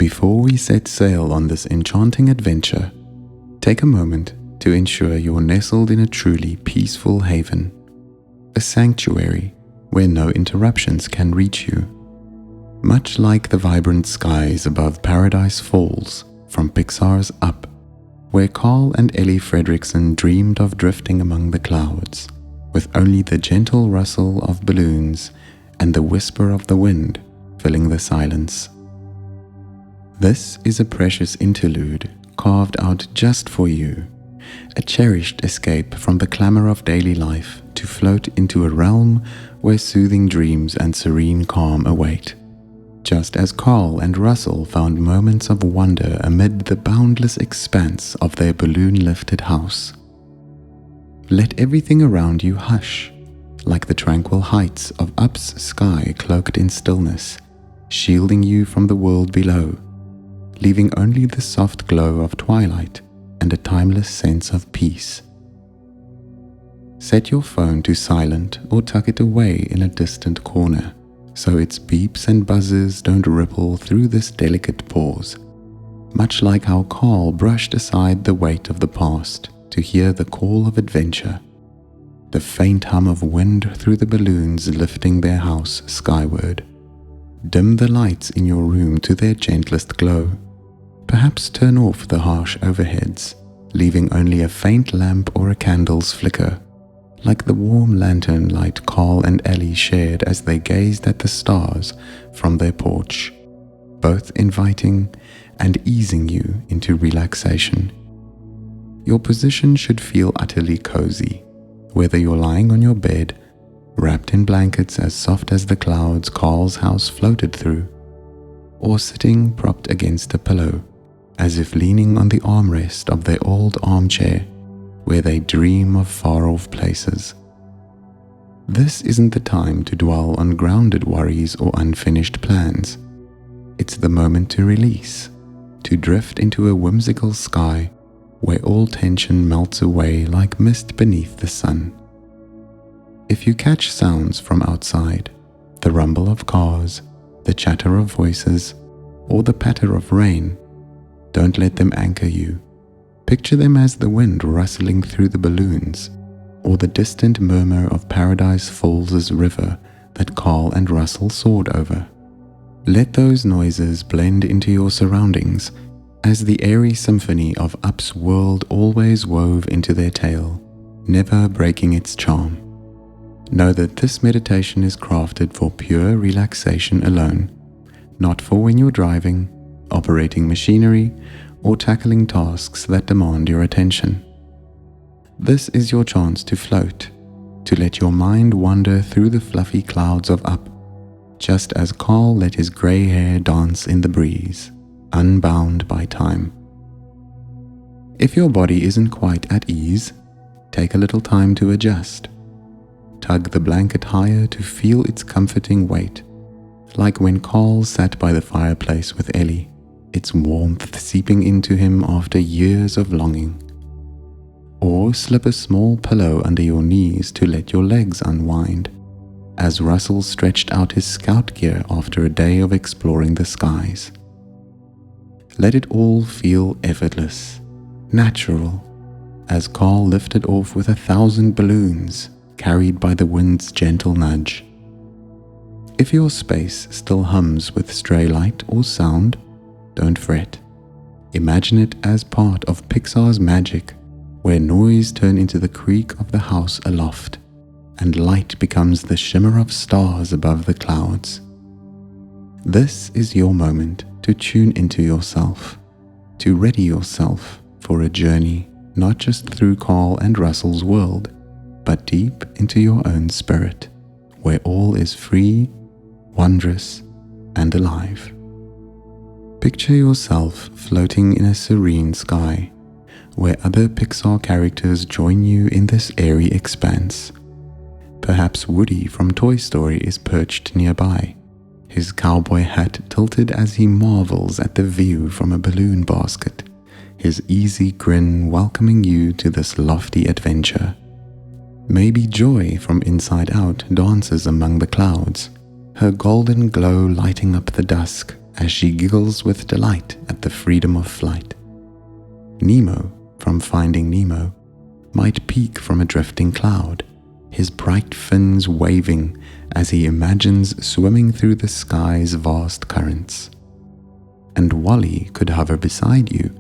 Before we set sail on this enchanting adventure, take a moment to ensure you're nestled in a truly peaceful haven, a sanctuary where no interruptions can reach you. Much like the vibrant skies above Paradise Falls from Pixar's Up, where Carl and Ellie Fredrickson dreamed of drifting among the clouds, with only the gentle rustle of balloons and the whisper of the wind filling the silence. This is a precious interlude carved out just for you, a cherished escape from the clamor of daily life to float into a realm where soothing dreams and serene calm await. Just as Carl and Russell found moments of wonder amid the boundless expanse of their balloon-lifted house. Let everything around you hush, like the tranquil heights of Up's sky cloaked in stillness, shielding you from the world below, leaving only the soft glow of twilight and a timeless sense of peace. Set your phone to silent or tuck it away in a distant corner, so its beeps and buzzes don't ripple through this delicate pause, much like how Carl brushed aside the weight of the past to hear the call of adventure, the faint hum of wind through the balloons lifting their house skyward. Dim the lights in your room to their gentlest glow. Perhaps turn off the harsh overheads, leaving only a faint lamp or a candle's flicker, like the warm lantern light Carl and Ellie shared as they gazed at the stars from their porch, both inviting and easing you into relaxation. Your position should feel utterly cozy, whether you're lying on your bed, wrapped in blankets as soft as the clouds Carl's house floated through, or sitting propped against a pillow, as if leaning on the armrest of their old armchair, where they dream of far-off places. This isn't the time to dwell on grounded worries or unfinished plans. It's the moment to release, to drift into a whimsical sky where all tension melts away like mist beneath the sun. If you catch sounds from outside, the rumble of cars, the chatter of voices, or the patter of rain, don't let them anchor you. Picture them as the wind rustling through the balloons, or the distant murmur of Paradise Falls' river that Carl and Russell soared over. Let those noises blend into your surroundings as the airy symphony of Up's world always wove into their tale, never breaking its charm. Know that this meditation is crafted for pure relaxation alone, not for when you're driving, operating machinery, or tackling tasks that demand your attention. This is your chance to float, to let your mind wander through the fluffy clouds of Up, just as Carl let his grey hair dance in the breeze, unbound by time. If your body isn't quite at ease, take a little time to adjust. Tug the blanket higher to feel its comforting weight, like when Carl sat by the fireplace with Ellie, its warmth seeping into him after years of longing. Or slip a small pillow under your knees to let your legs unwind, as Russell stretched out his scout gear after a day of exploring the skies. Let it all feel effortless, natural, as Carl lifted off with 1,000 balloons, carried by the wind's gentle nudge. If your space still hums with stray light or sound, don't fret. Imagine it as part of Pixar's magic, where noise turns into the creak of the house aloft, and light becomes the shimmer of stars above the clouds. This is your moment to tune into yourself, to ready yourself for a journey not just through Carl and Russell's world, but deep into your own spirit, where all is free, wondrous, and alive. Picture yourself floating in a serene sky, where other Pixar characters join you in this airy expanse. Perhaps Woody from Toy Story is perched nearby, his cowboy hat tilted as he marvels at the view from a balloon basket, his easy grin welcoming you to this lofty adventure. Maybe Joy from Inside Out dances among the clouds, her golden glow lighting up the dusk as she giggles with delight at the freedom of flight. Nemo, from Finding Nemo, might peek from a drifting cloud, his bright fins waving as he imagines swimming through the sky's vast currents. And Wally could hover beside you,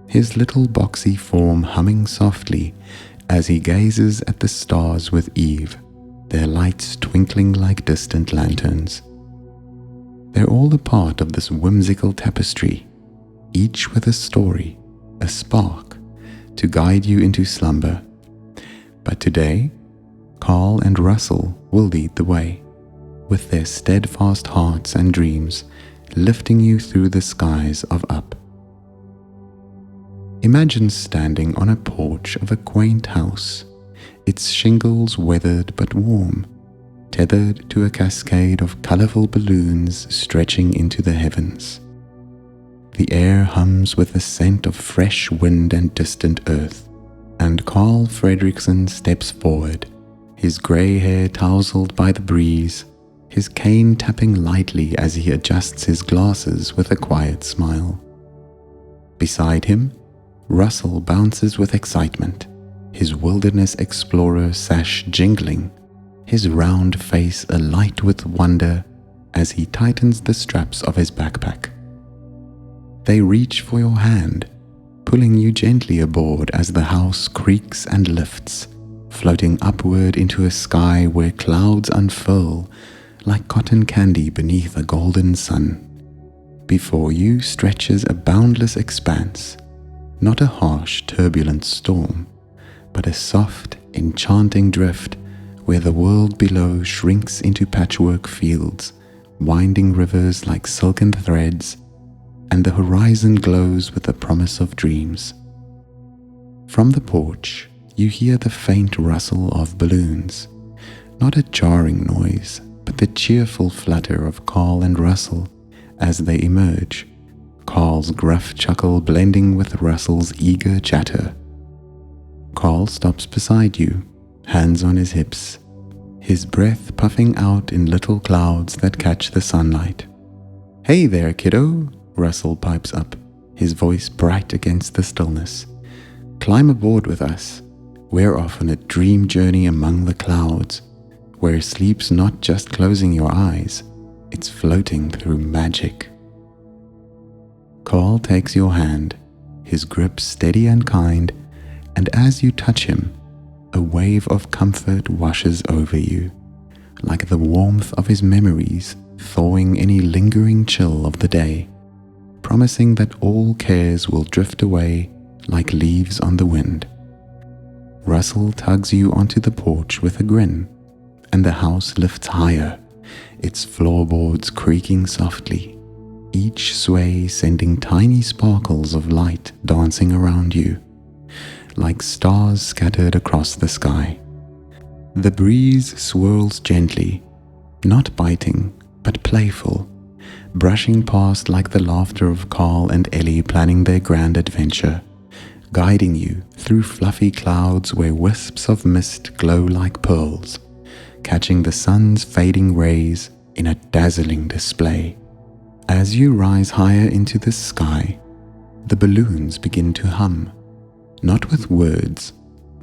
his little boxy form humming softly as he gazes at the stars with Eve, their lights twinkling like distant lanterns. They're all a part of this whimsical tapestry, each with a story, a spark, to guide you into slumber. But today, Carl and Russell will lead the way, with their steadfast hearts and dreams lifting you through the skies of Up. Imagine standing on a porch of a quaint house, its shingles weathered but warm, tethered to a cascade of colorful balloons stretching into the heavens. The air hums with the scent of fresh wind and distant earth, and Carl Fredrickson steps forward, his grey hair tousled by the breeze, his cane tapping lightly as he adjusts his glasses with a quiet smile. Beside him, Russell bounces with excitement, his wilderness explorer sash jingling, his round face alight with wonder as he tightens the straps of his backpack. They reach for your hand, pulling you gently aboard as the house creaks and lifts, floating upward into a sky where clouds unfurl like cotton candy beneath a golden sun. Before you stretches a boundless expanse, not a harsh, turbulent storm, but a soft, enchanting drift where the world below shrinks into patchwork fields, winding rivers like silken threads, and the horizon glows with the promise of dreams. From the porch, you hear the faint rustle of balloons, not a jarring noise, but the cheerful flutter of Carl and Russell as they emerge, Carl's gruff chuckle blending with Russell's eager chatter. Carl stops beside you, hands on his hips, his breath puffing out in little clouds that catch the sunlight. "Hey there, kiddo," Russell pipes up, his voice bright against the stillness. "Climb aboard with us. We're off on a dream journey among the clouds, where sleep's not just closing your eyes, it's floating through magic." Carl takes your hand, his grip steady and kind, and as you touch him, a wave of comfort washes over you, like the warmth of his memories thawing any lingering chill of the day, promising that all cares will drift away like leaves on the wind. Russell tugs you onto the porch with a grin, and the house lifts higher, its floorboards creaking softly, each sway sending tiny sparkles of light dancing around you, like stars scattered across the sky. The breeze swirls gently, not biting, but playful, brushing past like the laughter of Carl and Ellie planning their grand adventure, guiding you through fluffy clouds where wisps of mist glow like pearls, catching the sun's fading rays in a dazzling display. As you rise higher into the sky, the balloons begin to hum, not with words,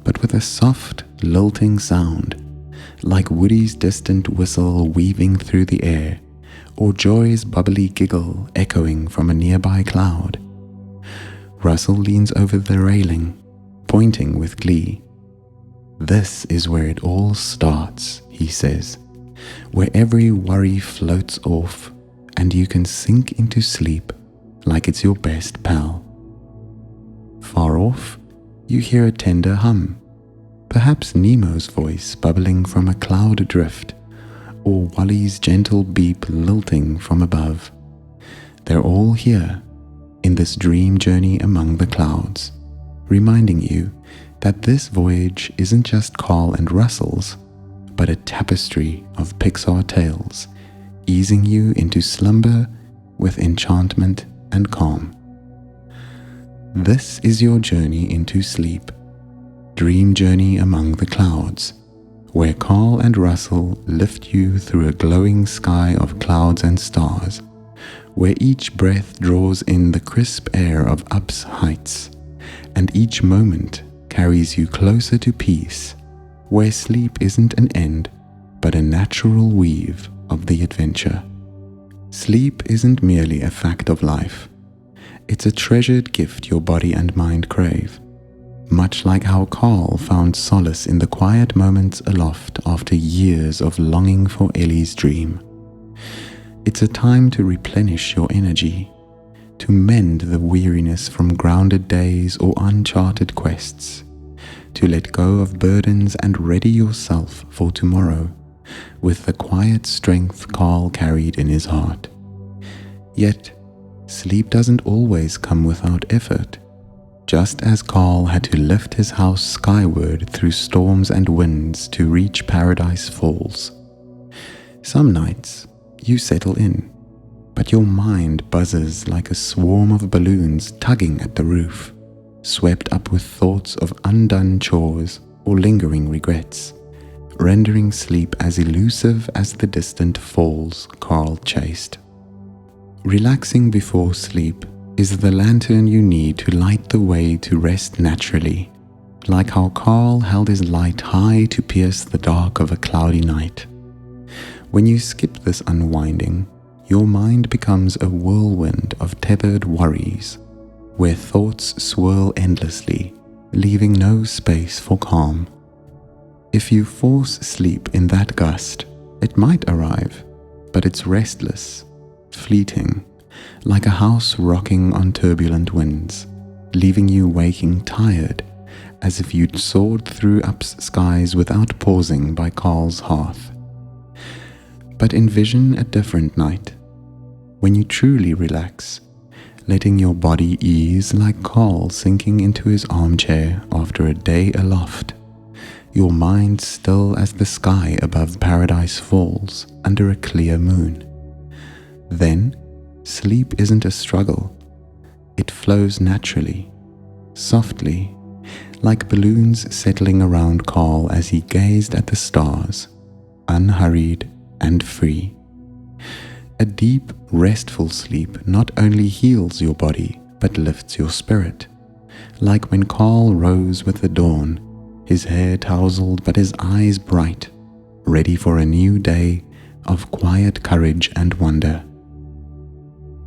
but with a soft, lilting sound, like Woody's distant whistle weaving through the air, or Joy's bubbly giggle echoing from a nearby cloud. Russell leans over the railing, pointing with glee. "This is where it all starts," he says, "where every worry floats off and you can sink into sleep like it's your best pal." Far off, you hear a tender hum, perhaps Nemo's voice bubbling from a cloud adrift, or Wally's gentle beep lilting from above. They're all here, in this dream journey among the clouds, reminding you that this voyage isn't just Carl and Russell's, but a tapestry of Pixar tales, easing you into slumber with enchantment and calm. This is your journey into sleep, dream journey among the clouds, where Carl and Russell lift you through a glowing sky of clouds and stars, where each breath draws in the crisp air of Up's heights, and each moment carries you closer to peace, where sleep isn't an end, but a natural weave of the adventure. Sleep isn't merely a fact of life. It's a treasured gift your body and mind crave, much like how Carl found solace in the quiet moments aloft after years of longing for Ellie's dream. It's a time to replenish your energy, to mend the weariness from grounded days or uncharted quests, to let go of burdens and ready yourself for tomorrow with the quiet strength Carl carried in his heart. Yet, sleep doesn't always come without effort. Just as Carl had to lift his house skyward through storms and winds to reach Paradise Falls. Some nights, you settle in, but your mind buzzes like a swarm of balloons tugging at the roof, swept up with thoughts of undone chores or lingering regrets, rendering sleep as elusive as the distant falls Carl chased. Relaxing before sleep is the lantern you need to light the way to rest naturally, like how Carl held his light high to pierce the dark of a cloudy night. When you skip this unwinding, your mind becomes a whirlwind of tethered worries, where thoughts swirl endlessly, leaving no space for calm. If you force sleep in that gust, it might arrive, but it's restless, fleeting, like a house rocking on turbulent winds, leaving you waking tired, as if you'd soared through Up's skies without pausing by Carl's hearth. But envision a different night, when you truly relax, letting your body ease like Carl sinking into his armchair after a day aloft, your mind still as the sky above Paradise Falls under a clear moon. Then, sleep isn't a struggle. It flows naturally, softly, like balloons settling around Carl as he gazed at the stars, unhurried and free. A deep, restful sleep not only heals your body, but lifts your spirit, like when Carl rose with the dawn, his hair tousled but his eyes bright, ready for a new day of quiet courage and wonder.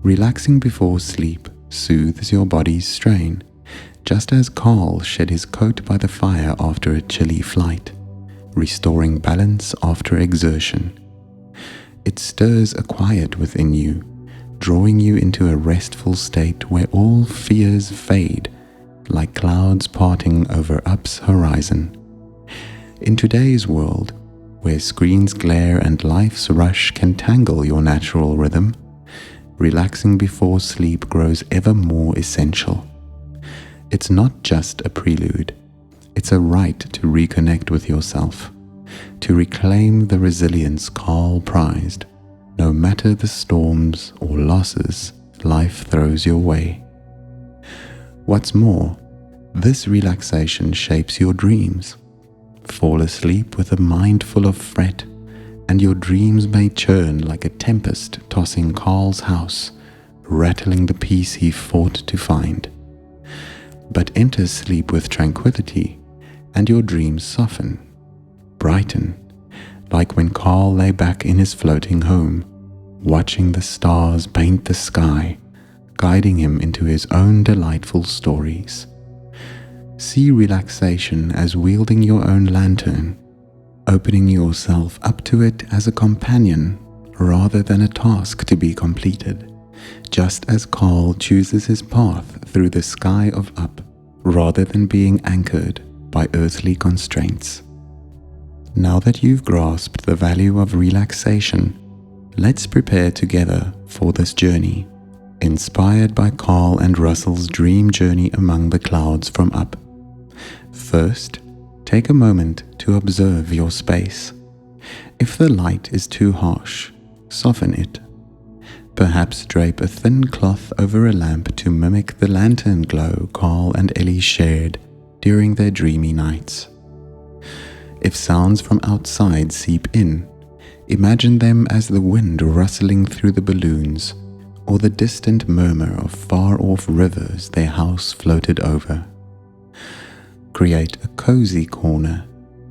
Relaxing before sleep soothes your body's strain, just as Carl shed his coat by the fire after a chilly flight, restoring balance after exertion. It stirs a quiet within you, drawing you into a restful state where all fears fade, like clouds parting over Up's horizon. In today's world, where screens glare and life's rush can tangle your natural rhythm, relaxing before sleep grows ever more essential. It's not just a prelude, it's a right to reconnect with yourself, to reclaim the resilience Carl prized, no matter the storms or losses life throws your way. What's more, this relaxation shapes your dreams. Fall asleep with a mind full of fret, and your dreams may churn like a tempest tossing Carl's house, rattling the peace he fought to find. But enter sleep with tranquility, and your dreams soften, brighten, like when Carl lay back in his floating home, watching the stars paint the sky, guiding him into his own delightful stories. See relaxation as wielding your own lantern, opening yourself up to it as a companion rather than a task to be completed, just as Carl chooses his path through the sky of Up rather than being anchored by earthly constraints. Now that you've grasped the value of relaxation, let's prepare together for this journey, inspired by Carl and Russell's dream journey among the clouds from Up. First, take a moment to observe your space. If the light is too harsh, soften it. Perhaps drape a thin cloth over a lamp to mimic the lantern glow Carl and Ellie shared during their dreamy nights. If sounds from outside seep in, imagine them as the wind rustling through the balloons, or the distant murmur of far-off rivers their house floated over. Create a cozy corner,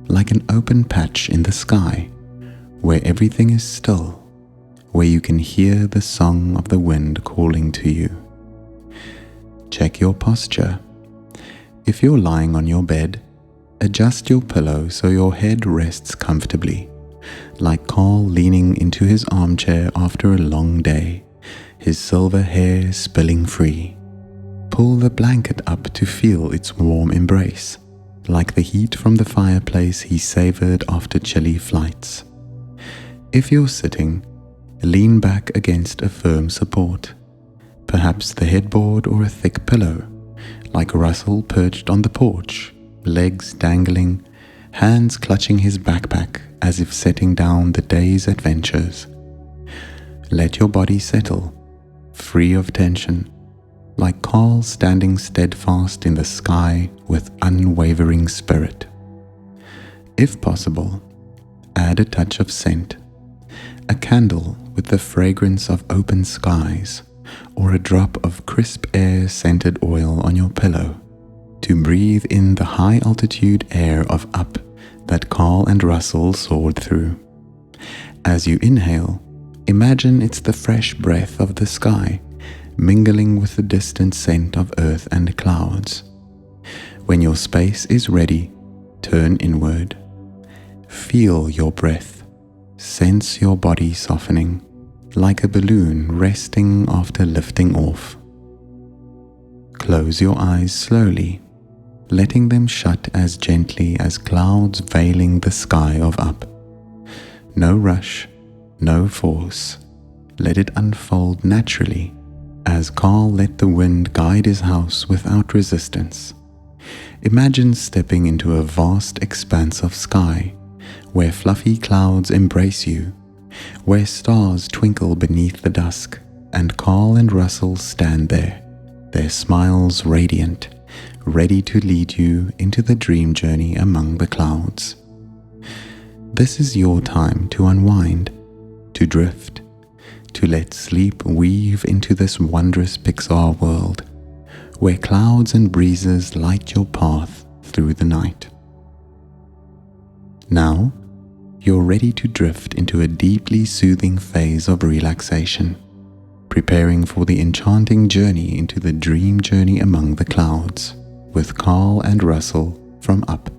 like an open patch in the sky, where everything is still, where you can hear the song of the wind calling to you. Check your posture. If you're lying on your bed, adjust your pillow so your head rests comfortably, like Carl leaning into his armchair after a long day, his silver hair spilling free. Pull the blanket up to feel its warm embrace, like the heat from the fireplace he savored after chilly flights. If you're sitting, lean back against a firm support, perhaps the headboard or a thick pillow, like Russell perched on the porch, legs dangling, hands clutching his backpack as if setting down the day's adventures. Let your body settle, free of tension, like Carl standing steadfast in the sky with unwavering spirit. If possible, add a touch of scent, a candle with the fragrance of open skies, or a drop of crisp air-scented oil on your pillow, to breathe in the high-altitude air of Up that Carl and Russell soared through. As you inhale, imagine it's the fresh breath of the sky, mingling with the distant scent of earth and clouds. When your space is ready, turn inward. Feel your breath. Sense your body softening, like a balloon resting after lifting off. Close your eyes slowly, letting them shut as gently as clouds veiling the sky of Up. No rush, no force. Let it unfold naturally, as Carl let the wind guide his house without resistance. Imagine stepping into a vast expanse of sky, where fluffy clouds embrace you, where stars twinkle beneath the dusk, and Carl and Russell stand there, their smiles radiant, ready to lead you into the dream journey among the clouds. This is your time to unwind, to drift, to let sleep weave into this wondrous Pixar world, where clouds and breezes light your path through the night. Now, you're ready to drift into a deeply soothing phase of relaxation, preparing for the enchanting journey into the dream journey among the clouds, with Carl and Russell from Up.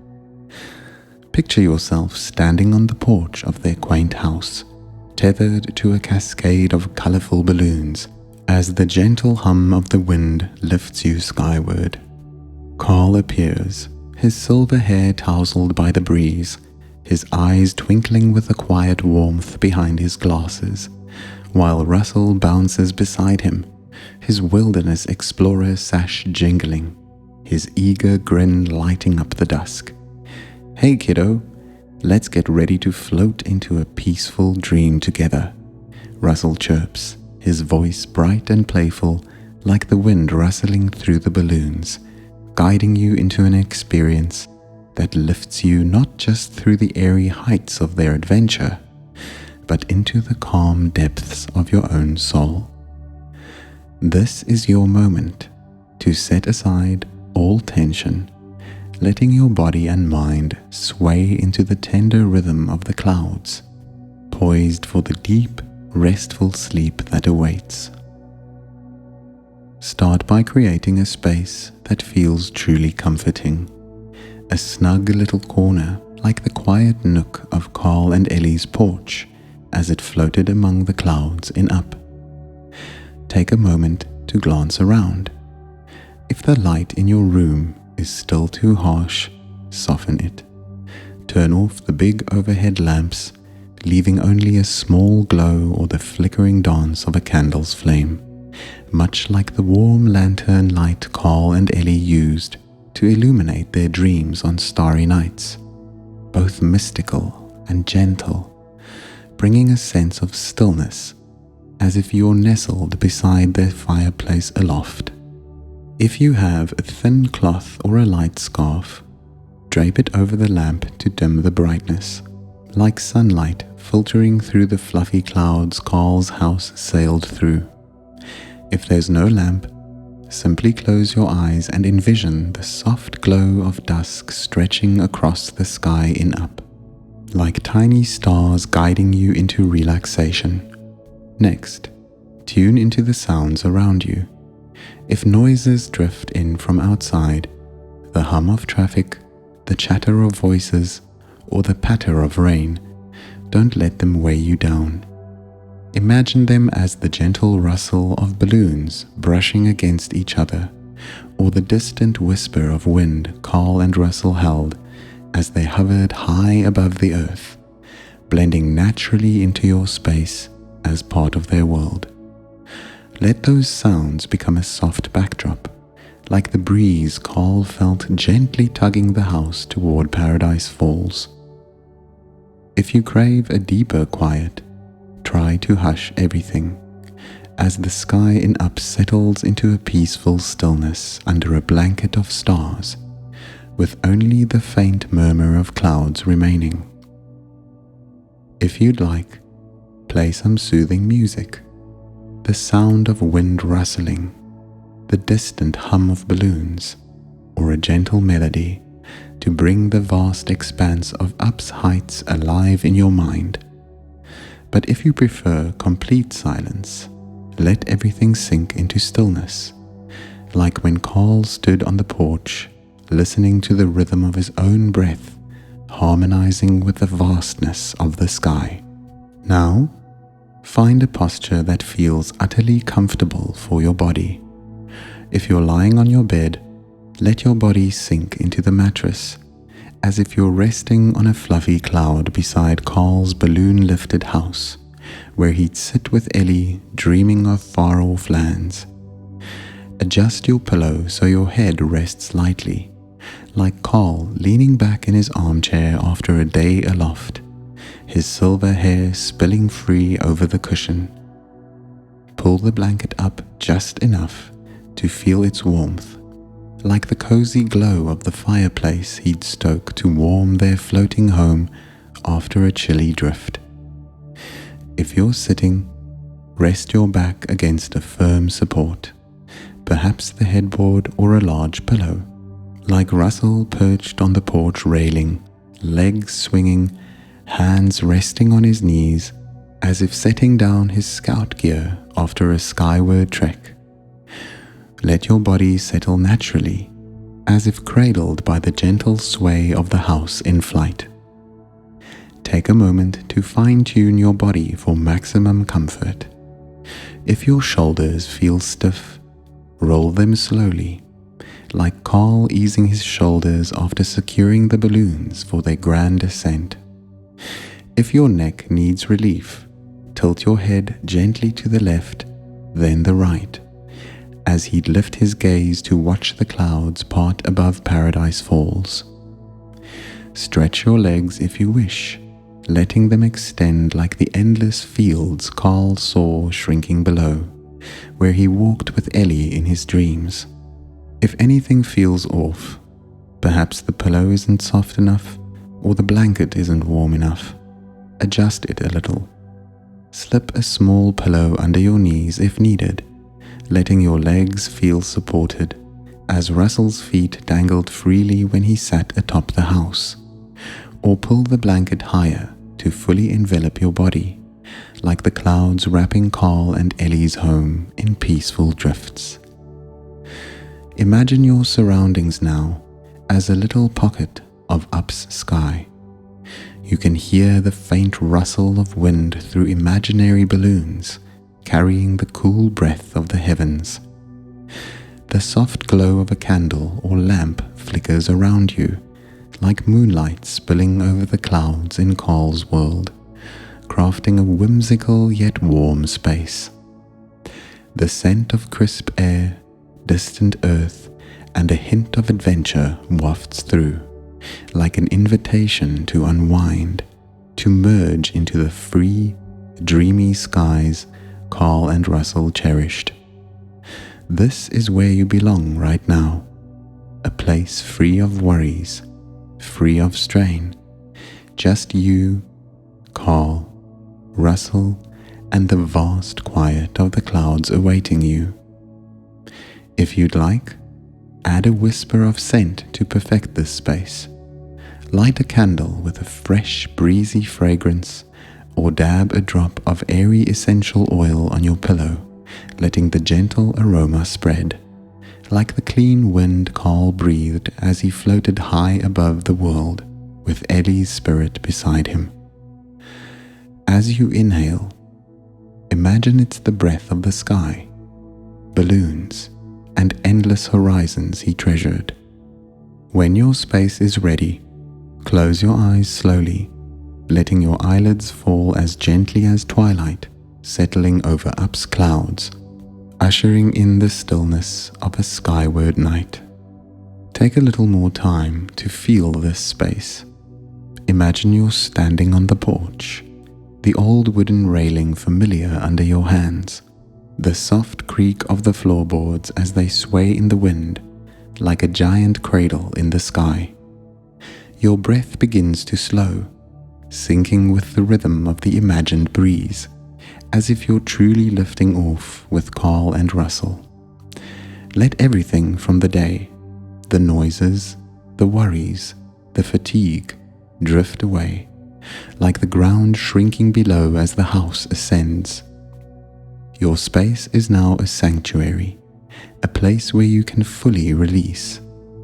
Picture yourself standing on the porch of their quaint house, tethered to a cascade of colorful balloons, as the gentle hum of the wind lifts you skyward. Carl appears, his silver hair tousled by the breeze, his eyes twinkling with a quiet warmth behind his glasses, while Russell bounces beside him, his wilderness explorer sash jingling, his eager grin lighting up the dusk. "Hey kiddo, let's get ready to float into a peaceful dream together," Russell chirps, his voice bright and playful like the wind rustling through the balloons, guiding you into an experience that lifts you not just through the airy heights of their adventure, but into the calm depths of your own soul. This is your moment to set aside all tension, letting your body and mind sway into the tender rhythm of the clouds, poised for the deep, restful sleep that awaits. Start by creating a space that feels truly comforting. A snug little corner like the quiet nook of Carl and Ellie's porch as it floated among the clouds in Up. Take a moment to glance around. If the light in your room is still too harsh, soften it. Turn off the big overhead lamps, leaving only a small glow or the flickering dance of a candle's flame, much like the warm lantern light Carl and Ellie used to illuminate their dreams on starry nights, both mystical and gentle, bringing a sense of stillness, as if you're nestled beside their fireplace aloft. If you have a thin cloth or a light scarf, drape it over the lamp to dim the brightness, like sunlight filtering through the fluffy clouds Carl's house sailed through. If there's no lamp, simply close your eyes and envision the soft glow of dusk stretching across the sky in up, like tiny stars guiding you into relaxation. Next, tune into the sounds around you. If noises drift in from outside, the hum of traffic, the chatter of voices, or the patter of rain, don't let them weigh you down. Imagine them as the gentle rustle of balloons brushing against each other, or the distant whisper of wind Carl and Russell held as they hovered high above the earth, blending naturally into your space as part of their world. Let those sounds become a soft backdrop, like the breeze Carl felt gently tugging the house toward Paradise Falls. If you crave a deeper quiet, try to hush everything, as the sky in up settles into a peaceful stillness under a blanket of stars, with only the faint murmur of clouds remaining. If you'd like, play some soothing music, the sound of wind rustling, the distant hum of balloons, or a gentle melody to bring the vast expanse of Up's heights alive in your mind. But if you prefer complete silence, let everything sink into stillness, like when Carl stood on the porch, listening to the rhythm of his own breath, harmonizing with the vastness of the sky. Now, find a posture that feels utterly comfortable for your body. If you're lying on your bed, let your body sink into the mattress, as if you're resting on a fluffy cloud beside Carl's balloon-lifted house, where he'd sit with Ellie dreaming of far-off lands. Adjust your pillow so your head rests lightly, like Carl leaning back in his armchair after a day aloft, his silver hair spilling free over the cushion. Pull the blanket up just enough to feel its warmth, like the cozy glow of the fireplace he'd stoke to warm their floating home after a chilly drift. If you're sitting, rest your back against a firm support, perhaps the headboard or a large pillow, like Russell perched on the porch railing, legs swinging, hands resting on his knees, as if setting down his scout gear after a skyward trek. Let your body settle naturally, as if cradled by the gentle sway of the house in flight. Take a moment to fine-tune your body for maximum comfort. If your shoulders feel stiff, roll them slowly, like Carl easing his shoulders after securing the balloons for their grand ascent. If your neck needs relief, tilt your head gently to the left, then the right, as he'd lift his gaze to watch the clouds part above Paradise Falls. Stretch your legs if you wish, letting them extend like the endless fields Carl saw shrinking below, where he walked with Ellie in his dreams. If anything feels off, perhaps the pillow isn't soft enough or the blanket isn't warm enough, adjust it a little. Slip a small pillow under your knees if needed, letting your legs feel supported, as Russell's feet dangled freely when he sat atop the house, or pull the blanket higher to fully envelop your body, like the clouds wrapping Carl and Ellie's home in peaceful drifts. Imagine your surroundings now as a little pocket of Up's sky. You can hear the faint rustle of wind through imaginary balloons, carrying the cool breath of the heavens. The soft glow of a candle or lamp flickers around you, like moonlight spilling over the clouds in Carl's world, crafting a whimsical yet warm space. The scent of crisp air, distant earth, and a hint of adventure wafts through, like an invitation to unwind, to merge into the free, dreamy skies Carl and Russell cherished. This is where you belong right now, a place free of worries, free of strain, just you, Carl, Russell, and the vast quiet of the clouds awaiting you. If you'd like, add a whisper of scent to perfect this space. Light a candle with a fresh, breezy fragrance, or dab a drop of airy essential oil on your pillow, letting the gentle aroma spread, like the clean wind Carl breathed as he floated high above the world, with Ellie's spirit beside him. As you inhale, imagine it's the breath of the sky, balloons, and endless horizons he treasured. When your space is ready, close your eyes slowly, letting your eyelids fall as gently as twilight settling over up's clouds, ushering in the stillness of a skyward night. Take a little more time to feel this space. Imagine you're standing on the porch, the old wooden railing familiar under your hands, the soft creak of the floorboards as they sway in the wind, like a giant cradle in the sky. Your breath begins to slow, syncing with the rhythm of the imagined breeze, as if you're truly lifting off with Carl and Russell. Let everything from the day, the noises, the worries, the fatigue, drift away, like the ground shrinking below as the house ascends. Your space is now a sanctuary, a place where you can fully release,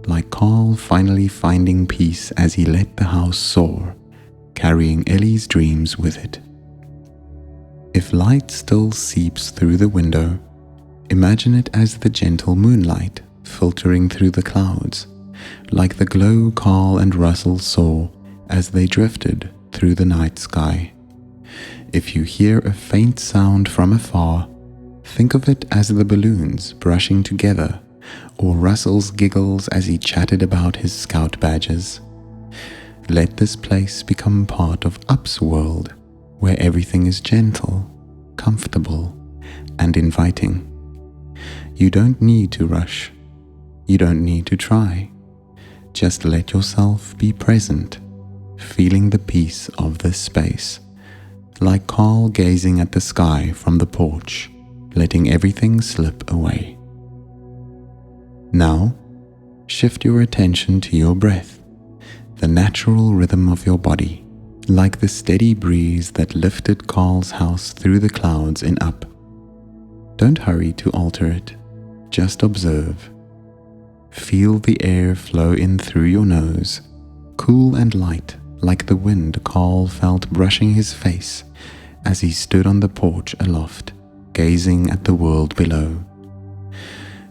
like Carl finally finding peace as he let the house soar, carrying Ellie's dreams with it. If light still seeps through the window, imagine it as the gentle moonlight filtering through the clouds, like the glow Carl and Russell saw as they drifted through the night sky. If you hear a faint sound from afar, think of it as the balloons brushing together, or Russell's giggles as he chatted about his scout badges. Let this place become part of Up's world, where everything is gentle, comfortable, and inviting. You don't need to rush. You don't need to try. Just let yourself be present, feeling the peace of this space, like Carl gazing at the sky from the porch, letting everything slip away. Now, shift your attention to your breath, the natural rhythm of your body, like the steady breeze that lifted Carl's house through the clouds in Up. Don't hurry to alter it, just observe. Feel the air flow in through your nose, cool and light, like the wind Carl felt brushing his face as he stood on the porch aloft, gazing at the world below.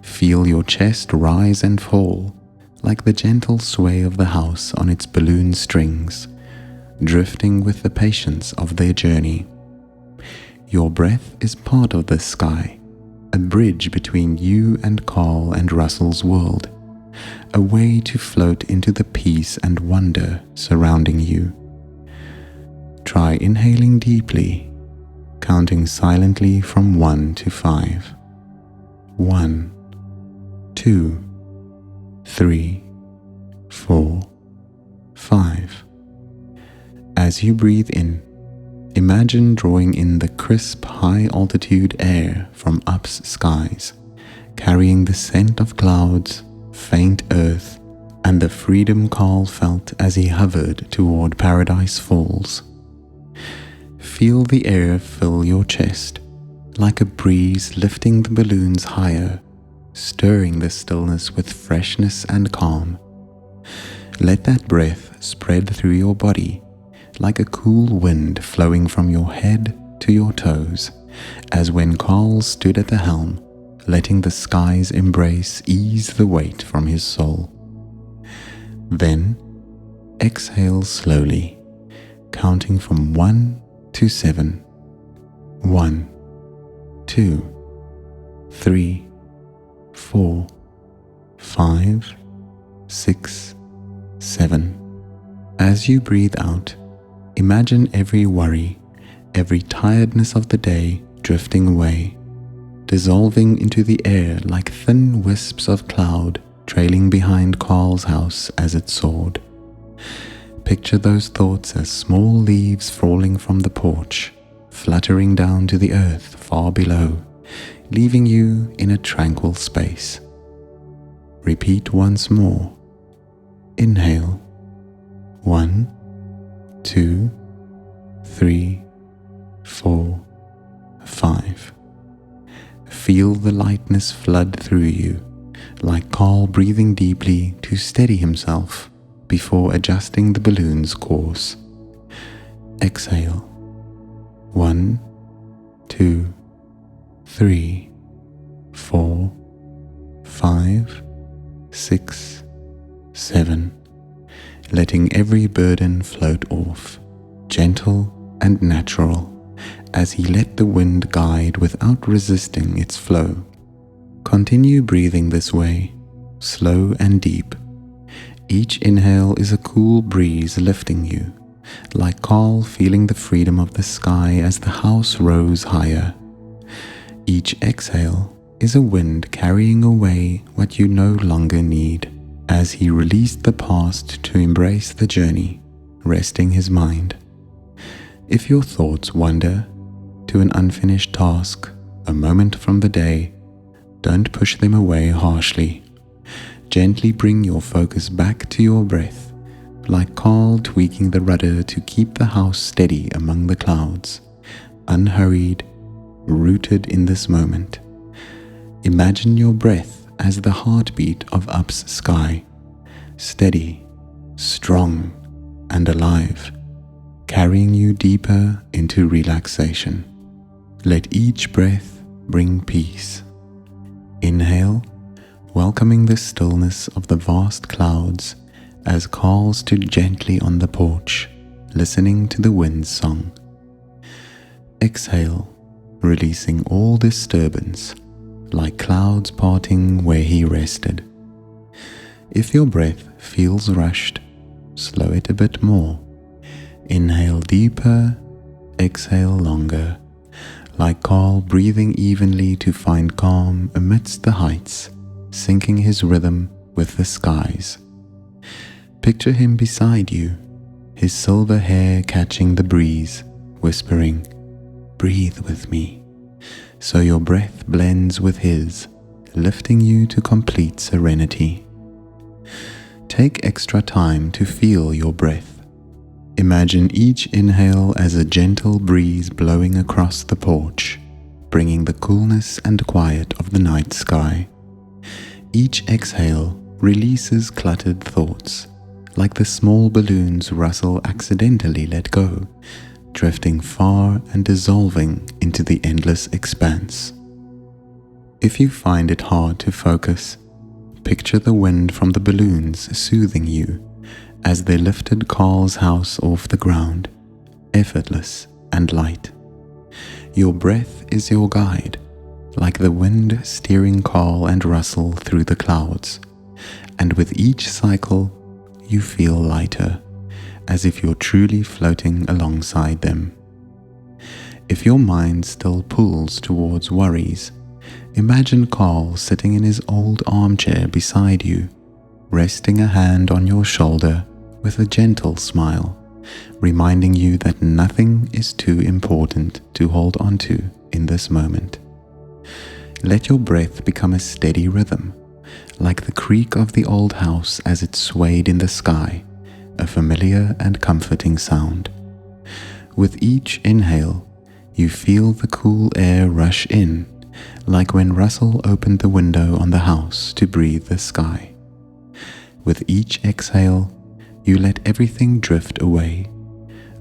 Feel your chest rise and fall, like the gentle sway of the house on its balloon strings, drifting with the patience of their journey. Your breath is part of the sky, a bridge between you and Carl and Russell's world, a way to float into the peace and wonder surrounding you. Try inhaling deeply, counting silently from 1 to 5. 1, 2, 3, 4, 5. As you breathe in, imagine drawing in the crisp, high-altitude air from Up's skies, carrying the scent of clouds, faint earth, and the freedom Carl felt as he hovered toward Paradise Falls. Feel the air fill your chest, like a breeze lifting the balloons higher, stirring the stillness with freshness and calm. Let that breath spread through your body, like a cool wind flowing from your head to your toes, as when Carl stood at the helm, letting the sky's embrace ease the weight from his soul. Then, exhale slowly, counting from 1 to 7. 1, 2, 3, 4, 5, 6, 7. As you breathe out, imagine every worry, every tiredness of the day drifting away, dissolving into the air like thin wisps of cloud trailing behind Carl's house as it soared. Picture those thoughts as small leaves falling from the porch, fluttering down to the earth far below, leaving you in a tranquil space. Repeat once more. Inhale. 1, 2, 3, 4, 5. Feel the lightness flood through you, like Carl breathing deeply to steady himself before adjusting the balloon's course. Exhale. 1, 2, 3, 4, 5, 6, 7. Letting every burden float off, gentle and natural, as he let the wind guide without resisting its flow. Continue breathing this way, slow and deep. Each inhale is a cool breeze lifting you, like Carl feeling the freedom of the sky as the house rose higher. Each exhale is a wind carrying away what you no longer need, as he released the past to embrace the journey, resting his mind. If your thoughts wander to an unfinished task, a moment from the day, don't push them away harshly. Gently bring your focus back to your breath, like Carl tweaking the rudder to keep the house steady among the clouds, unhurried, rooted in this moment. Imagine your breath as the heartbeat of Up's sky, steady, strong, and alive, carrying you deeper into relaxation. Let each breath bring peace. Inhale, welcoming the stillness of the vast clouds as Carl stood gently on the porch, listening to the wind's song. Exhale, releasing all disturbance, like clouds parting where he rested. If your breath feels rushed, slow it a bit more. Inhale deeper, exhale longer, like Carl breathing evenly to find calm amidst the heights, syncing his rhythm with the skies. Picture him beside you, his silver hair catching the breeze, whispering, "Breathe with me," so your breath blends with his, lifting you to complete serenity. Take extra time to feel your breath. Imagine each inhale as a gentle breeze blowing across the porch, bringing the coolness and quiet of the night sky. Each exhale releases cluttered thoughts, like the small balloons Russell accidentally let go, drifting far and dissolving into the endless expanse. If you find it hard to focus, picture the wind from the balloons soothing you as they lifted Carl's house off the ground, effortless and light. Your breath is your guide, like the wind steering Carl and Russell through the clouds, and with each cycle you feel lighter, as if you're truly floating alongside them. If your mind still pulls towards worries, imagine Carl sitting in his old armchair beside you, resting a hand on your shoulder with a gentle smile, reminding you that nothing is too important to hold on to in this moment. Let your breath become a steady rhythm, like the creak of the old house as it swayed in the sky, a familiar and comforting sound. With each inhale, you feel the cool air rush in, like when Russell opened the window on the house to breathe the sky. With each exhale, you let everything drift away,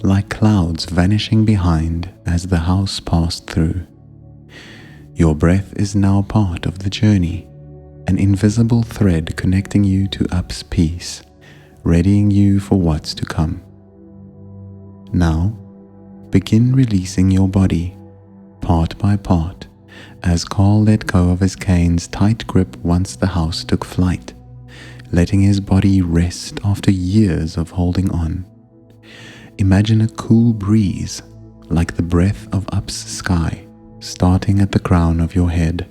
like clouds vanishing behind as the house passed through. Your breath is now part of the journey, an invisible thread connecting you to Up's peace, readying you for what's to come. Now, begin releasing your body, part by part, as Carl let go of his cane's tight grip once the house took flight, letting his body rest after years of holding on. Imagine a cool breeze, like the breath of Up's sky, starting at the crown of your head.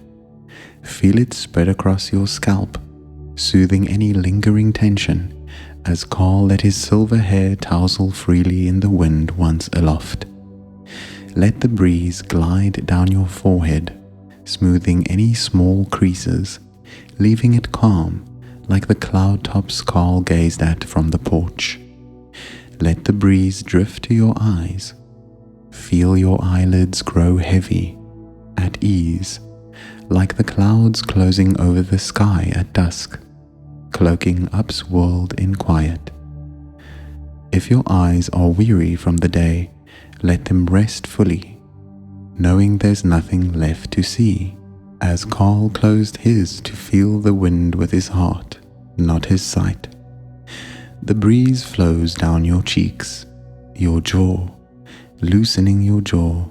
Feel it spread across your scalp, soothing any lingering tension, as Carl let his silver hair tousle freely in the wind once aloft. Let the breeze glide down your forehead, smoothing any small creases, leaving it calm like the cloud tops Carl gazed at from the porch. Let the breeze drift to your eyes. Feel your eyelids grow heavy, at ease, like the clouds closing over the sky at dusk, cloaking up's world in quiet. If your eyes are weary from the day, let them rest fully, knowing there's nothing left to see, as Carl closed his to feel the wind with his heart, not his sight. The breeze flows down your cheeks, your jaw, loosening your jaw,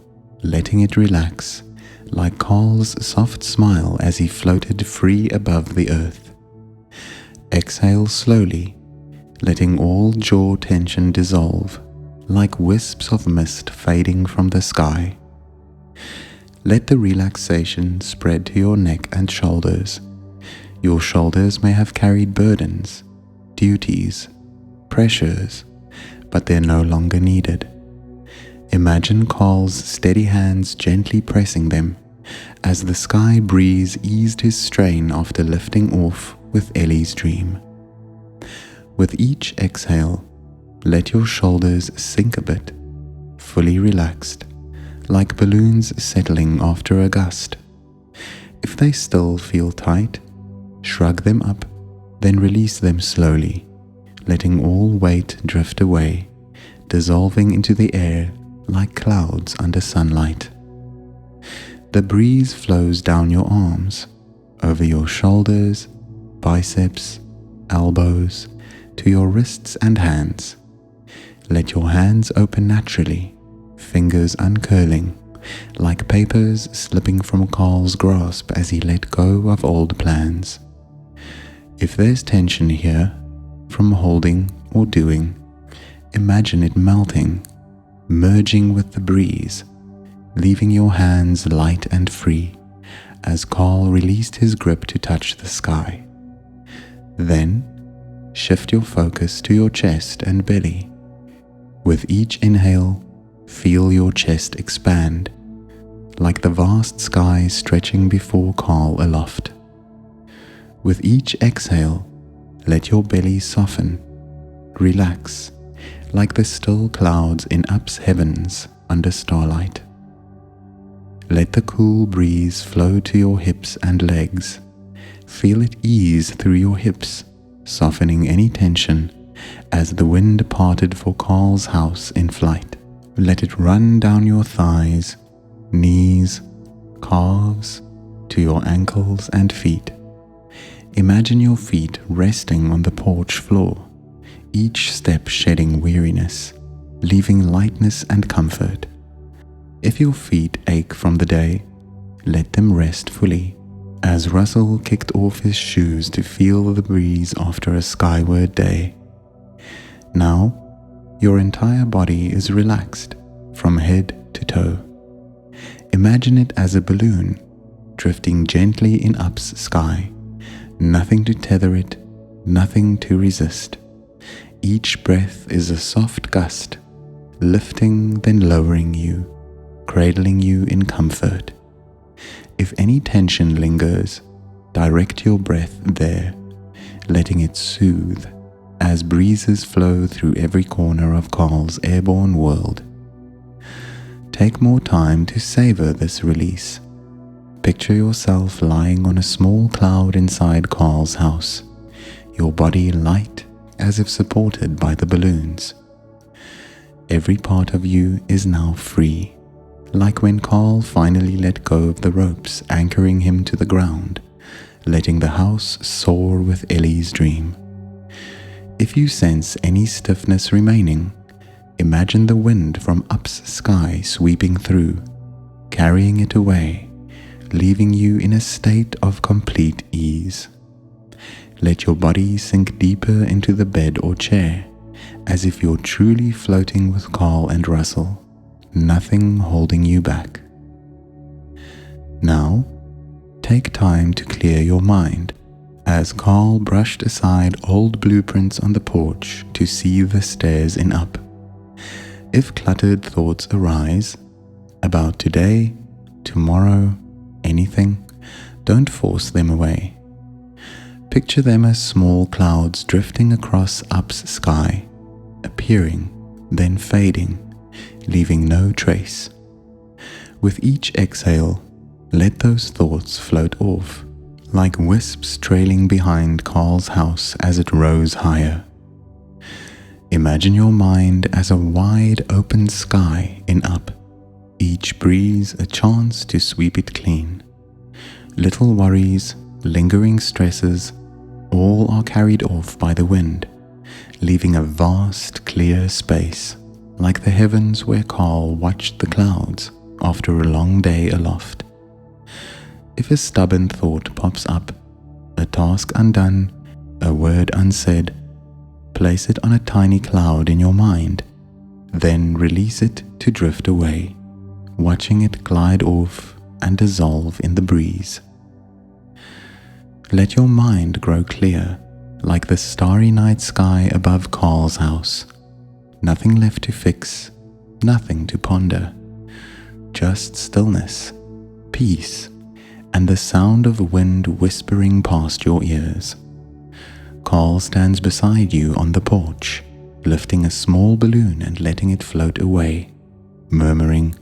letting it relax, like Carl's soft smile as he floated free above the earth. Exhale slowly, letting all jaw tension dissolve, like wisps of mist fading from the sky. Let the relaxation spread to your neck and shoulders. Your shoulders may have carried burdens, duties, pressures, but they're no longer needed. Imagine Carl's steady hands gently pressing them as the sky breeze eased his strain after lifting off with Ellie's dream. With each exhale, let your shoulders sink a bit, fully relaxed, like balloons settling after a gust. If they still feel tight, shrug them up, then release them slowly, letting all weight drift away, dissolving into the air like clouds under sunlight. The breeze flows down your arms, over your shoulders, biceps, elbows, to your wrists and hands. Let your hands open naturally, fingers uncurling, like papers slipping from Carl's grasp as he let go of old plans. If there's tension here, from holding or doing, imagine it melting, merging with the breeze, leaving your hands light and free as Carl released his grip to touch the sky. Then, shift your focus to your chest and belly. With each inhale, feel your chest expand, like the vast sky stretching before Carl aloft. With each exhale, let your belly soften, relax, like the still clouds in up's heavens under starlight. Let the cool breeze flow to your hips and legs. Feel it ease through your hips, softening any tension as the wind parted for Carl's house in flight. Let it run down your thighs, knees, calves, to your ankles and feet. Imagine your feet resting on the porch floor, each step shedding weariness, leaving lightness and comfort. If your feet ache from the day, let them rest fully, as Russell kicked off his shoes to feel the breeze after a skyward day. Now, your entire body is relaxed, from head to toe. Imagine it as a balloon, drifting gently in up's sky. Nothing to tether it, nothing to resist. Each breath is a soft gust, lifting then lowering you, cradling you in comfort. If any tension lingers, direct your breath there, letting it soothe as breezes flow through every corner of Carl's airborne world. Take more time to savor this release. Picture yourself lying on a small cloud inside Carl's house, your body light as if supported by the balloons. Every part of you is now free, like when Carl finally let go of the ropes anchoring him to the ground, letting the house soar with Ellie's dream. If you sense any stiffness remaining, imagine the wind from up's sky sweeping through, carrying it away, leaving you in a state of complete ease. Let your body sink deeper into the bed or chair, as if you're truly floating with Carl and Russell, nothing holding you back. Now, take time to clear your mind, as Carl brushed aside old blueprints on the porch to see the stairs in up. If cluttered thoughts arise, About today, tomorrow, anything. Don't force them away. Picture them as small clouds drifting across Up's sky, appearing, then fading, leaving no trace. With each exhale, let those thoughts float off, like wisps trailing behind Carl's house as it rose higher. Imagine your mind as a wide open sky in Up, each breeze a chance to sweep it clean. Little worries, lingering stresses, all are carried off by the wind, leaving a vast, clear space, like the heavens where Carl watched the clouds after a long day aloft. If a stubborn thought pops up, a task undone, a word unsaid, place it on a tiny cloud in your mind, then release it to drift away, watching it glide off and dissolve in the breeze. Let your mind grow clear, like the starry night sky above Carl's house. Nothing left to fix, nothing to ponder, just stillness, peace, and the sound of wind whispering past your ears. Carl stands beside you on the porch, lifting a small balloon and letting it float away, murmuring,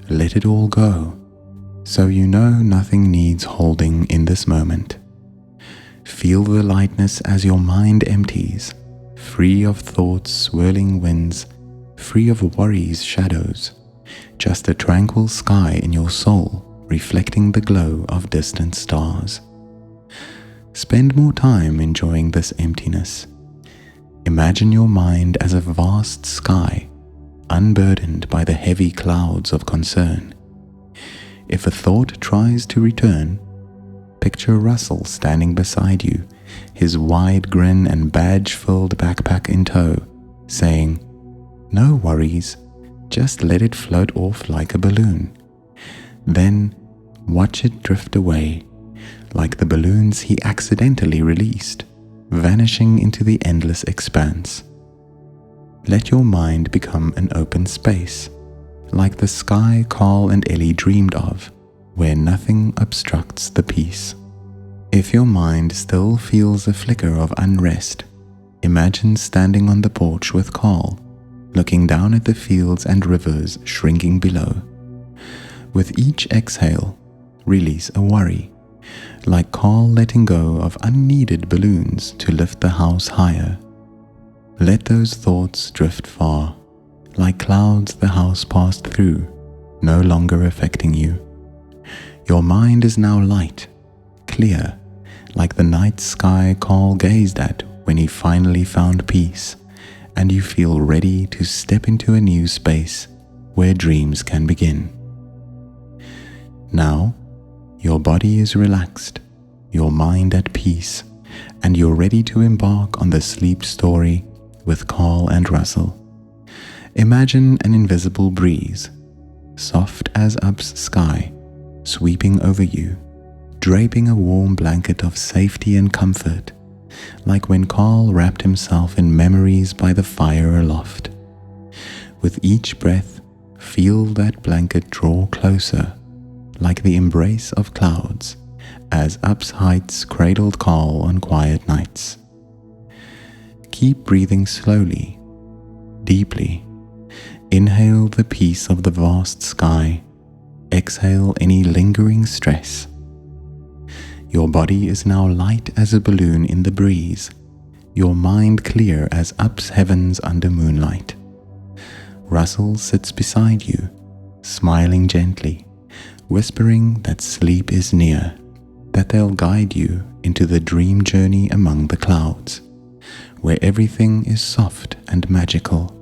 "Let it all go," so you know nothing needs holding in this moment. Feel the lightness as your mind empties, free of thoughts, swirling winds, free of worries, shadows, just a tranquil sky in your soul, reflecting the glow of distant stars. Spend more time enjoying this emptiness. Imagine your mind as a vast sky, unburdened by the heavy clouds of concern. If a thought tries to return, picture Russell standing beside you, his wide grin and badge-filled backpack in tow, saying, "No worries, just let it float off like a balloon." Then watch it drift away, like the balloons he accidentally released, vanishing into the endless expanse. Let your mind become an open space, like the sky Carl and Ellie dreamed of, where nothing obstructs the peace. If your mind still feels a flicker of unrest, imagine standing on the porch with Carl, looking down at the fields and rivers shrinking below. With each exhale, release a worry, like Carl letting go of unneeded balloons to lift the house higher. Let those thoughts drift far, like clouds the house passed through, no longer affecting you. Your mind is now light, clear, like the night sky Carl gazed at when he finally found peace, and you feel ready to step into a new space where dreams can begin. Now, your body is relaxed, your mind at peace, and you're ready to embark on the sleep story with Carl and Russell. Imagine an invisible breeze, soft as Up's sky, sweeping over you, draping a warm blanket of safety and comfort, like when Carl wrapped himself in memories by the fire aloft. With each breath, feel that blanket draw closer, like the embrace of clouds, as Up's heights cradled Carl on quiet nights. Keep breathing slowly, deeply. Inhale the peace of the vast sky. Exhale any lingering stress. Your body is now light as a balloon in the breeze, your mind clear as Up's heavens under moonlight. Russell sits beside you, smiling gently, whispering that sleep is near, that they'll guide you into the dream journey among the clouds, where everything is soft and magical.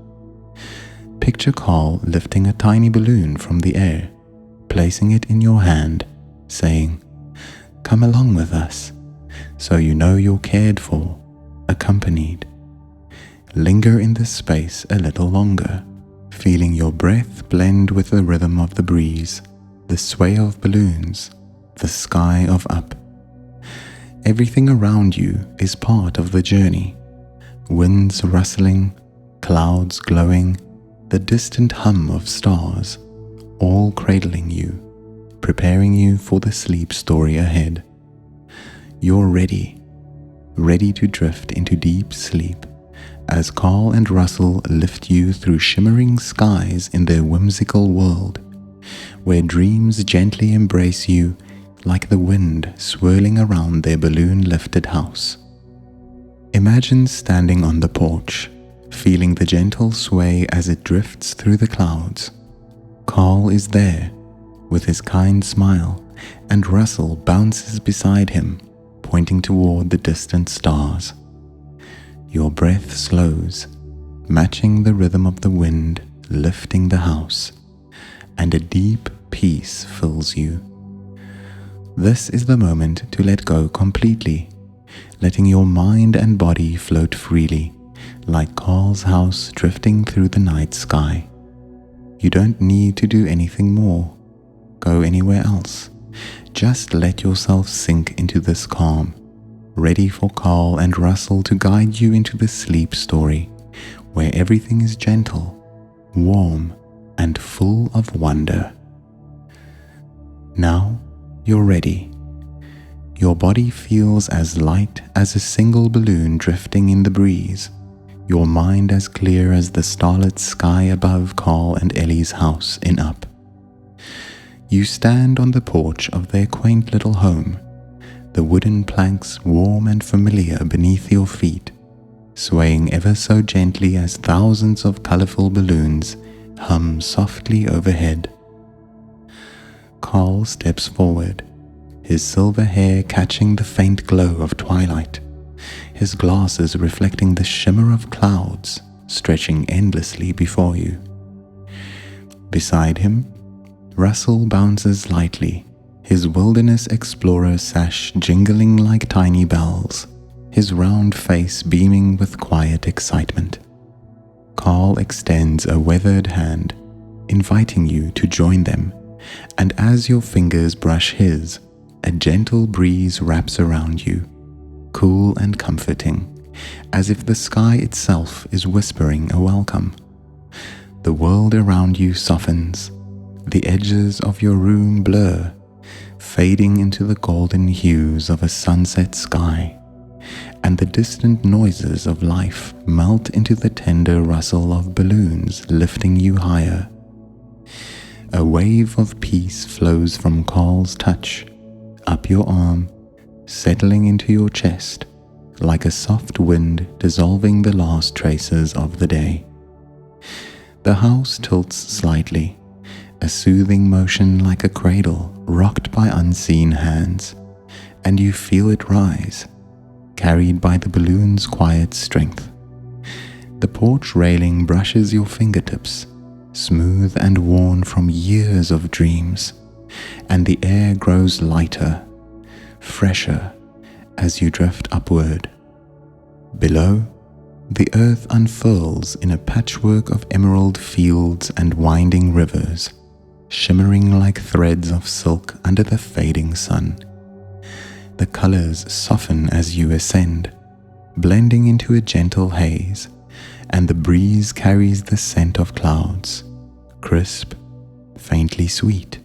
Picture Carl lifting a tiny balloon from the air, placing it in your hand, saying, "Come along with us," so you know you're cared for, accompanied. Linger in this space a little longer, feeling your breath blend with the rhythm of the breeze, the sway of balloons, the sky of Up. Everything around you is part of the journey. Winds rustling, clouds glowing, the distant hum of stars, all cradling you, preparing you for the sleep story ahead. You're ready to drift into deep sleep as Carl and Russell lift you through shimmering skies in their whimsical world, where dreams gently embrace you like the wind swirling around their balloon-lifted house. Imagine standing on the porch, feeling the gentle sway as it drifts through the clouds. Carl is there, with his kind smile, and Russell bounces beside him, pointing toward the distant stars. Your breath slows, matching the rhythm of the wind lifting the house, and a deep peace fills you. This is the moment to let go completely, letting your mind and body float freely, like Carl's house drifting through the night sky. You don't need to do anything more, go anywhere else. Just let yourself sink into this calm, ready for Carl and Russell to guide you into the sleep story, where everything is gentle, warm, and full of wonder. Now you're ready. Your body feels as light as a single balloon drifting in the breeze, your mind as clear as the starlit sky above Carl and Ellie's house in Up. You stand on the porch of their quaint little home, the wooden planks warm and familiar beneath your feet, swaying ever so gently as thousands of colorful balloons hum softly overhead. Carl steps forward, his silver hair catching the faint glow of twilight, his glasses reflecting the shimmer of clouds stretching endlessly before you. Beside him, Russell bounces lightly, his wilderness explorer sash jingling like tiny bells, his round face beaming with quiet excitement. Carl extends a weathered hand, inviting you to join them, and as your fingers brush his, a gentle breeze wraps around you, cool and comforting, as if the sky itself is whispering a welcome. The world around you softens, the edges of your room blur, fading into the golden hues of a sunset sky, and the distant noises of life melt into the tender rustle of balloons lifting you higher. A wave of peace flows from Carl's touch, up your arm, settling into your chest, like a soft wind dissolving the last traces of the day. The house tilts slightly, a soothing motion like a cradle rocked by unseen hands, and you feel it rise, carried by the balloon's quiet strength. The porch railing brushes your fingertips, smooth and worn from years of dreams, and the air grows lighter, fresher, as you drift upward. Below, the earth unfurls in a patchwork of emerald fields and winding rivers, shimmering like threads of silk under the fading sun. The colors soften as you ascend, blending into a gentle haze, and the breeze carries the scent of clouds, crisp, faintly sweet,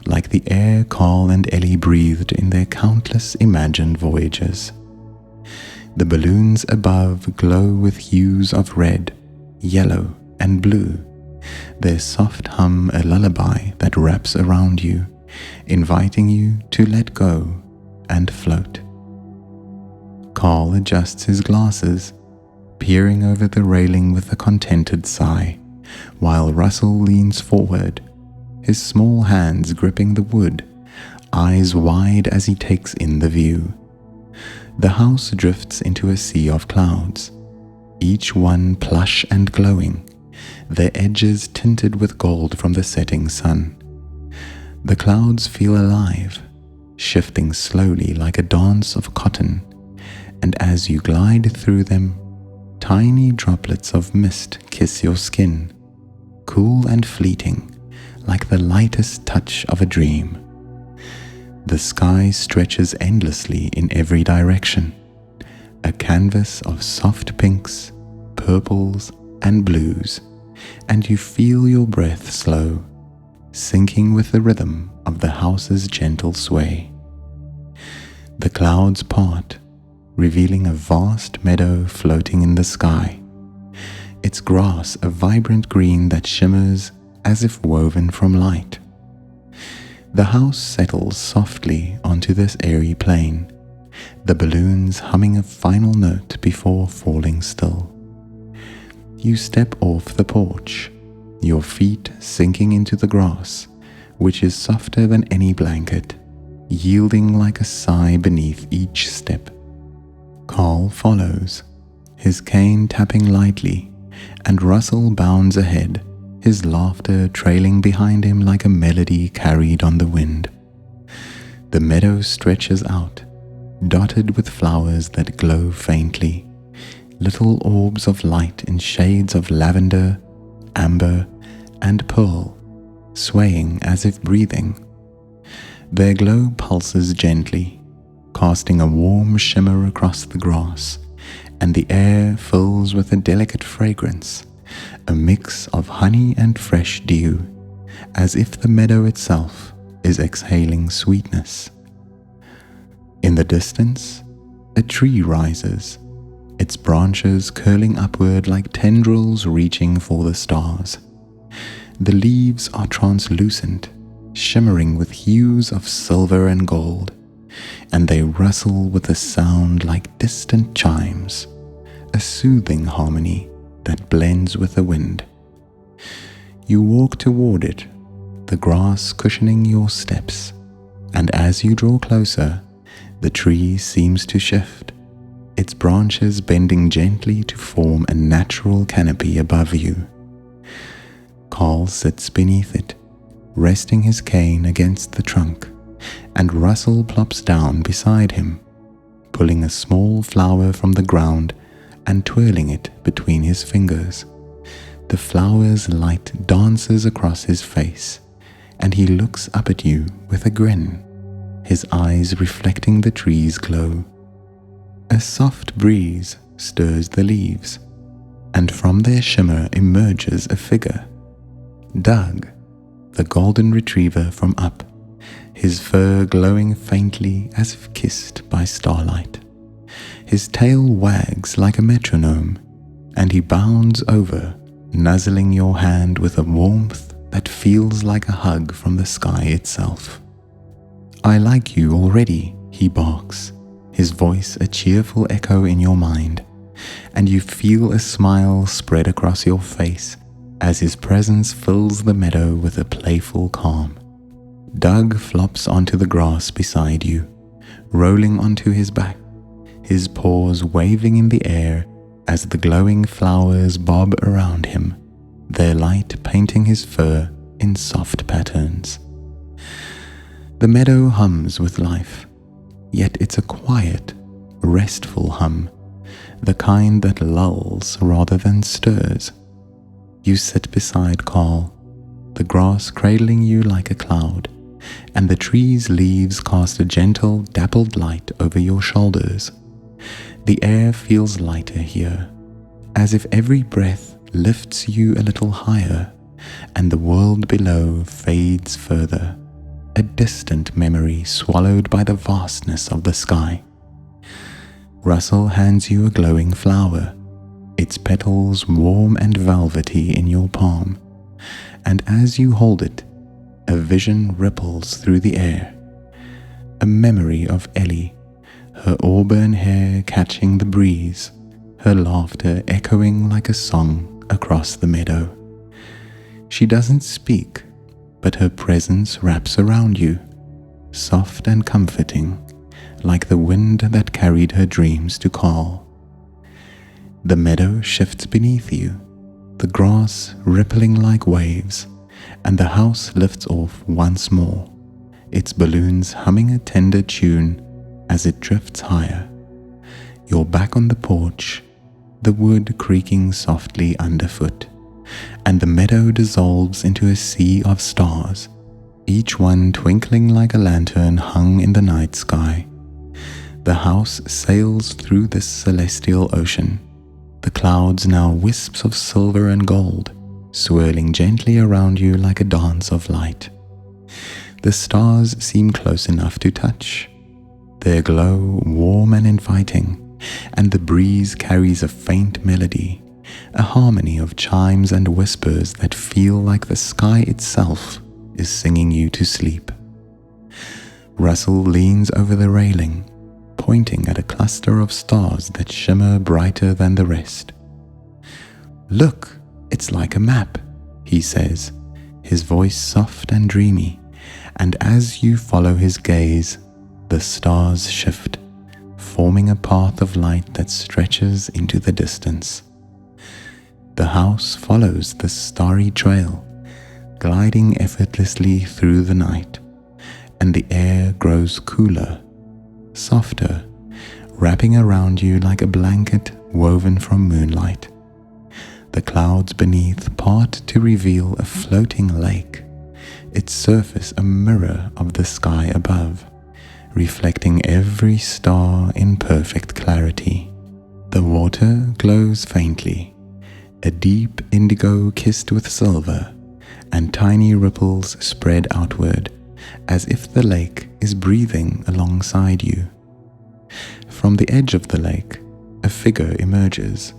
like the air Carl and Ellie breathed in their countless imagined voyages. The balloons above glow with hues of red, yellow, and blue, their soft hum a lullaby that wraps around you, inviting you to let go and float. Carl adjusts his glasses, peering over the railing with a contented sigh, while Russell leans forward, his small hands gripping the wood, eyes wide as he takes in the view. The house drifts into a sea of clouds, each one plush and glowing, their edges tinted with gold from the setting sun. The clouds feel alive, shifting slowly like a dance of cotton, and as you glide through them, tiny droplets of mist kiss your skin, cool and fleeting, like the lightest touch of a dream. The sky stretches endlessly in every direction, a canvas of soft pinks, purples, and blues, and you feel your breath slow, syncing with the rhythm of the house's gentle sway. The clouds part, revealing a vast meadow floating in the sky, its grass a vibrant green that shimmers as if woven from light. The house settles softly onto this airy plain, the balloons humming a final note before falling still. You step off the porch, your feet sinking into the grass, which is softer than any blanket, yielding like a sigh beneath each step. Carl follows, his cane tapping lightly, and Russell bounds ahead, his laughter trailing behind him like a melody carried on the wind. The meadow stretches out, dotted with flowers that glow faintly, little orbs of light in shades of lavender, amber, and pearl, swaying as if breathing. Their glow pulses gently, casting a warm shimmer across the grass, and the air fills with a delicate fragrance, a mix of honey and fresh dew, as if the meadow itself is exhaling sweetness. In the distance, a tree rises, its branches curling upward like tendrils reaching for the stars. The leaves are translucent, shimmering with hues of silver and gold, and they rustle with a sound like distant chimes, a soothing harmony that blends with the wind. You walk toward it, the grass cushioning your steps, and as you draw closer, the tree seems to shift, its branches bending gently to form a natural canopy above you. Carl sits beneath it, resting his cane against the trunk, and Russell plops down beside him, pulling a small flower from the ground and twirling it between his fingers. The flower's light dances across his face, and he looks up at you with a grin, his eyes reflecting the tree's glow. A soft breeze stirs the leaves, and from their shimmer emerges a figure. Doug, the golden retriever from Up, his fur glowing faintly as if kissed by starlight. His tail wags like a metronome, and he bounds over, nuzzling your hand with a warmth that feels like a hug from the sky itself. "I like you already," he barks, his voice a cheerful echo in your mind, and you feel a smile spread across your face as his presence fills the meadow with a playful calm. Doug flops onto the grass beside you, rolling onto his back, his paws waving in the air as the glowing flowers bob around him, their light painting his fur in soft patterns. The meadow hums with life, yet it's a quiet, restful hum, the kind that lulls rather than stirs. You sit beside Carl, the grass cradling you like a cloud, and the tree's leaves cast a gentle, dappled light over your shoulders. The air feels lighter here, as if every breath lifts you a little higher, and the world below fades further, a distant memory swallowed by the vastness of the sky. Russell hands you a glowing flower, its petals warm and velvety in your palm, and as you hold it, a vision ripples through the air, a memory of Ellie, her auburn hair catching the breeze, her laughter echoing like a song across the meadow. She doesn't speak, but her presence wraps around you, soft and comforting, like the wind that carried her dreams to Carl. The meadow shifts beneath you, the grass rippling like waves, and the house lifts off once more, its balloons humming a tender tune as it drifts higher. You're back on the porch, the wood creaking softly underfoot, and the meadow dissolves into a sea of stars, each one twinkling like a lantern hung in the night sky. The house sails through this celestial ocean, the clouds now wisps of silver and gold, swirling gently around you like a dance of light. The stars seem close enough to touch, their glow warm and inviting, and the breeze carries a faint melody, a harmony of chimes and whispers that feel like the sky itself is singing you to sleep. Russell leans over the railing, pointing at a cluster of stars that shimmer brighter than the rest. "Look, it's like a map," he says, his voice soft and dreamy, and as you follow his gaze, the stars shift, forming a path of light that stretches into the distance. The house follows the starry trail, gliding effortlessly through the night, and the air grows cooler, softer, wrapping around you like a blanket woven from moonlight. The clouds beneath part to reveal a floating lake, its surface a mirror of the sky above, reflecting every star in perfect clarity. The water glows faintly, a deep indigo kissed with silver, and tiny ripples spread outward, as if the lake is breathing alongside you. From the edge of the lake, a figure emerges,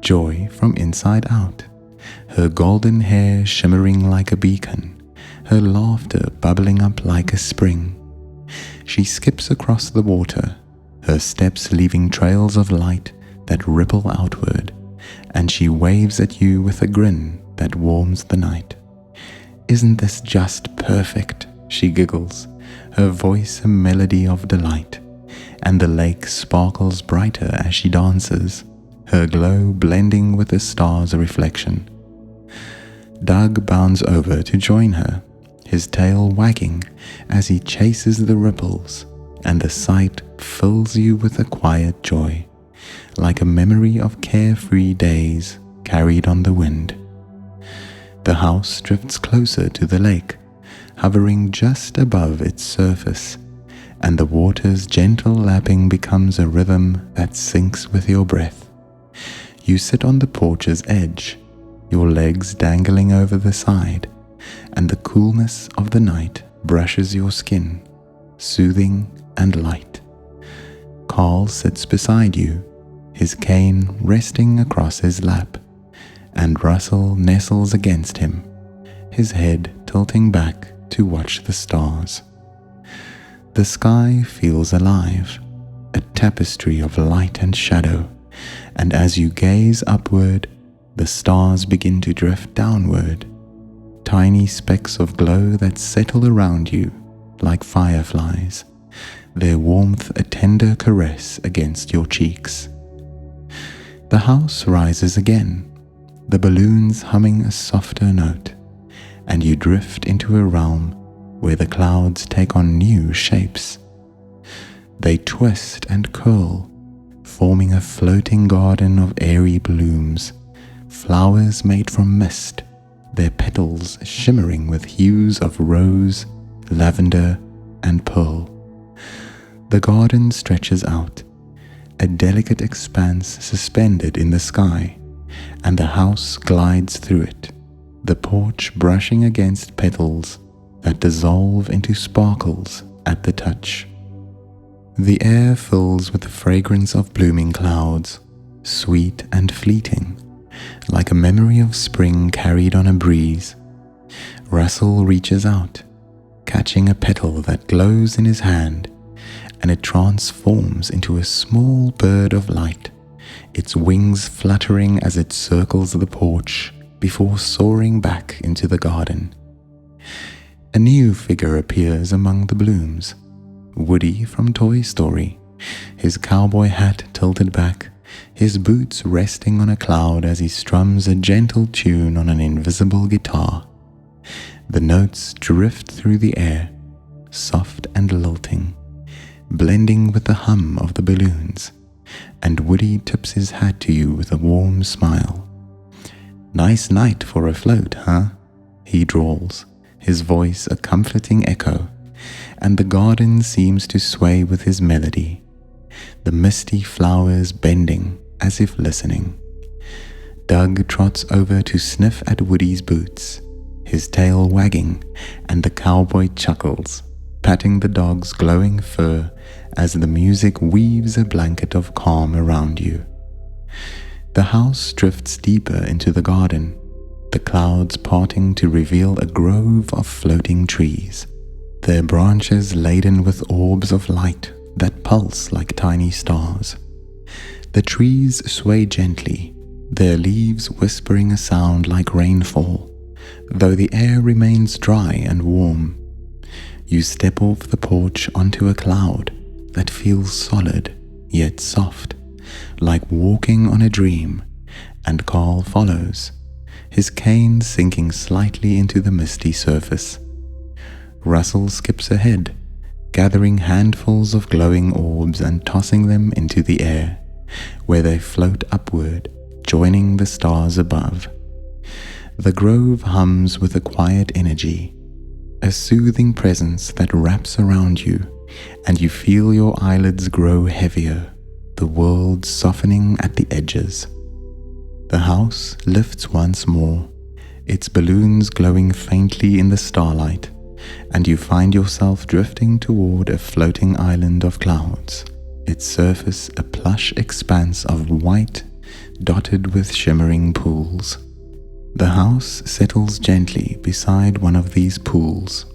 Joy from inside out, her golden hair shimmering like a beacon, her laughter bubbling up like a spring. She skips across the water, her steps leaving trails of light that ripple outward, and she waves at you with a grin that warms the night. "Isn't this just perfect?" she giggles, her voice a melody of delight, and the lake sparkles brighter as she dances, her glow blending with the stars' reflection. Doug bounds over to join her, his tail wagging as he chases the ripples, and the sight fills you with a quiet joy, like a memory of carefree days carried on the wind. The house drifts closer to the lake, hovering just above its surface, and the water's gentle lapping becomes a rhythm that syncs with your breath. You sit on the porch's edge, your legs dangling over the side, and the coolness of the night brushes your skin, soothing and light. Carl sits beside you, his cane resting across his lap, and Russell nestles against him, his head tilting back to watch the stars. The sky feels alive, a tapestry of light and shadow, and as you gaze upward, the stars begin to drift downward, tiny specks of glow that settle around you like fireflies, their warmth a tender caress against your cheeks. The house rises again, the balloons humming a softer note, and you drift into a realm where the clouds take on new shapes. They twist and curl, forming a floating garden of airy blooms, flowers made from mist, their petals shimmering with hues of rose, lavender, and pearl. The garden stretches out, a delicate expanse suspended in the sky, and the house glides through it, the porch brushing against petals that dissolve into sparkles at the touch. The air fills with the fragrance of blooming clouds, sweet and fleeting, like a memory of spring carried on a breeze. Russell reaches out, catching a petal that glows in his hand, and it transforms into a small bird of light, its wings fluttering as it circles the porch before soaring back into the garden. A new figure appears among the blooms, Woody from Toy Story, his cowboy hat tilted back, his boots resting on a cloud as he strums a gentle tune on an invisible guitar. The notes drift through the air, soft and lilting, blending with the hum of the balloons, and Woody tips his hat to you with a warm smile. "Nice night for a float, huh?" he drawls, his voice a comforting echo, and the garden seems to sway with his melody, the misty flowers bending as if listening. Doug trots over to sniff at Woody's boots, his tail wagging, and the cowboy chuckles, patting the dog's glowing fur as the music weaves a blanket of calm around you. The house drifts deeper into the garden, the clouds parting to reveal a grove of floating trees, their branches laden with orbs of light that pulse like tiny stars. The trees sway gently, their leaves whispering a sound like rainfall, though the air remains dry and warm. You step off the porch onto a cloud that feels solid yet soft, like walking on a dream, and Carl follows, his cane sinking slightly into the misty surface. Russell skips ahead, gathering handfuls of glowing orbs and tossing them into the air, where they float upward, joining the stars above. The grove hums with a quiet energy, a soothing presence that wraps around you, and you feel your eyelids grow heavier, the world softening at the edges. The house lifts once more, its balloons glowing faintly in the starlight, and you find yourself drifting toward a floating island of clouds, its surface a plush expanse of white dotted with shimmering pools. The house settles gently beside one of these pools,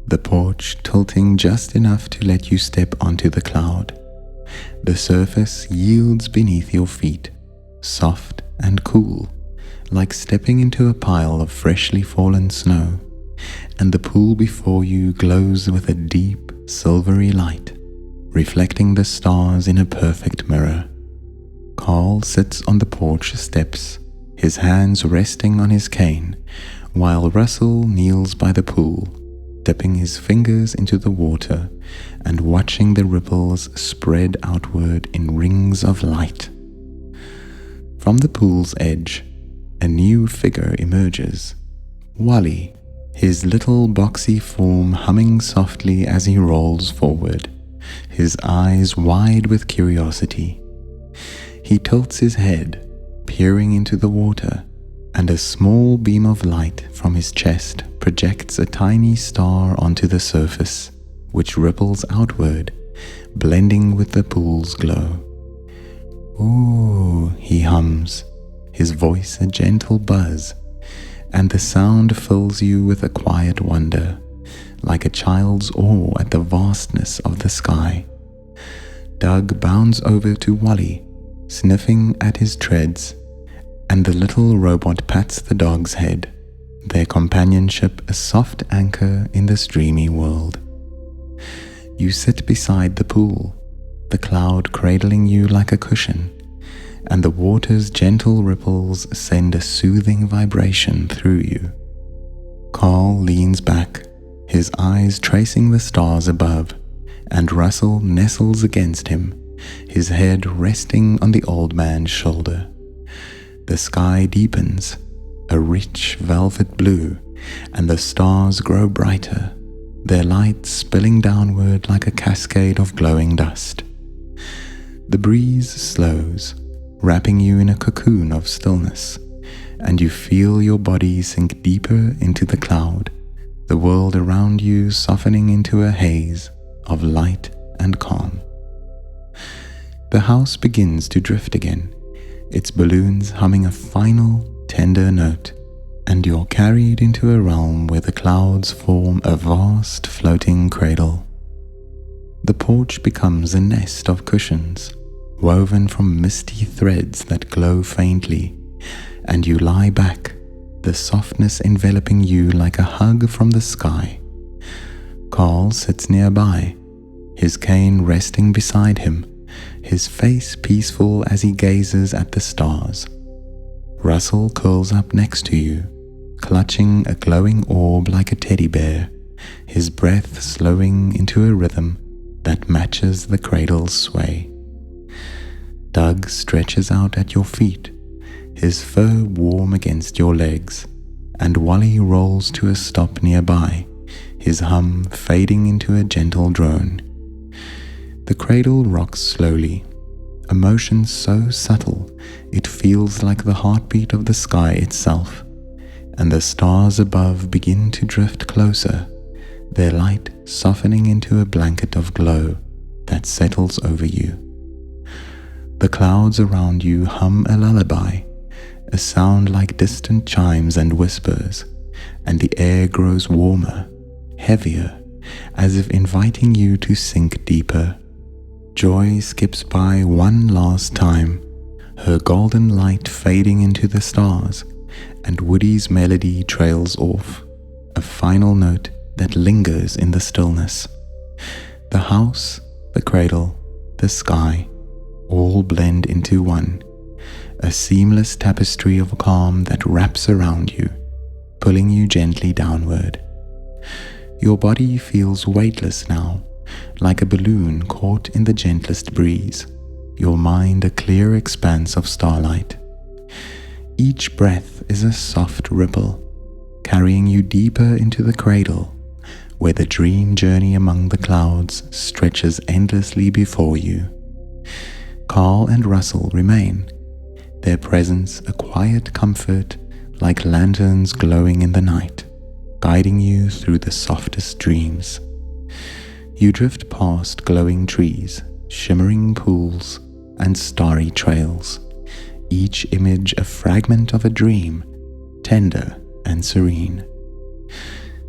the porch tilting just enough to let you step onto the cloud. The surface yields beneath your feet, soft and cool, like stepping into a pile of freshly fallen snow, and the pool before you glows with a deep, silvery light, reflecting the stars in a perfect mirror. Carl sits on the porch steps, his hands resting on his cane, while Russell kneels by the pool, dipping his fingers into the water and watching the ripples spread outward in rings of light. From the pool's edge, a new figure emerges, Wally, his little boxy form humming softly as he rolls forward, his eyes wide with curiosity. He tilts his head, peering into the water, and a small beam of light from his chest projects a tiny star onto the surface, which ripples outward, blending with the pool's glow. "Ooh," he hums, his voice a gentle buzz, and the sound fills you with a quiet wonder, like a child's awe at the vastness of the sky. Doug bounds over to Wally, sniffing at his treads, and the little robot pats the dog's head, their companionship a soft anchor in this dreamy world. You sit beside the pool, the cloud cradling you like a cushion, and the water's gentle ripples send a soothing vibration through you. Carl leans back, his eyes tracing the stars above, and Russell nestles against him, his head resting on the old man's shoulder. The sky deepens, a rich velvet blue, and the stars grow brighter, their light spilling downward like a cascade of glowing dust. The breeze slows, wrapping you in a cocoon of stillness, and you feel your body sink deeper into the cloud, the world around you softening into a haze of light and calm. The house begins to drift again, its balloons humming a final, tender note, and you're carried into a realm where the clouds form a vast floating cradle. The porch becomes a nest of cushions, woven from misty threads that glow faintly, and you lie back, the softness enveloping you like a hug from the sky. Carl sits nearby, his cane resting beside him, his face peaceful as he gazes at the stars. Russell curls up next to you, clutching a glowing orb like a teddy bear, his breath slowing into a rhythm that matches the cradle's sway. Doug stretches out at your feet, his fur warm against your legs, and Wally rolls to a stop nearby, his hum fading into a gentle drone. The cradle rocks slowly, a motion so subtle it feels like the heartbeat of the sky itself, and the stars above begin to drift closer, their light softening into a blanket of glow that settles over you. The clouds around you hum a lullaby, a sound like distant chimes and whispers, and the air grows warmer, heavier, as if inviting you to sink deeper. Joy skips by one last time, her golden light fading into the stars, and Woody's melody trails off, a final note that lingers in the stillness. The house, the cradle, the sky, all blend into one, a seamless tapestry of calm that wraps around you, pulling you gently downward. Your body feels weightless now, like a balloon caught in the gentlest breeze, your mind a clear expanse of starlight. Each breath is a soft ripple, carrying you deeper into the cradle, where the dream journey among the clouds stretches endlessly before you. Carl and Russell remain, their presence a quiet comfort like lanterns glowing in the night, guiding you through the softest dreams. You drift past glowing trees, shimmering pools, and starry trails, each image a fragment of a dream, tender and serene.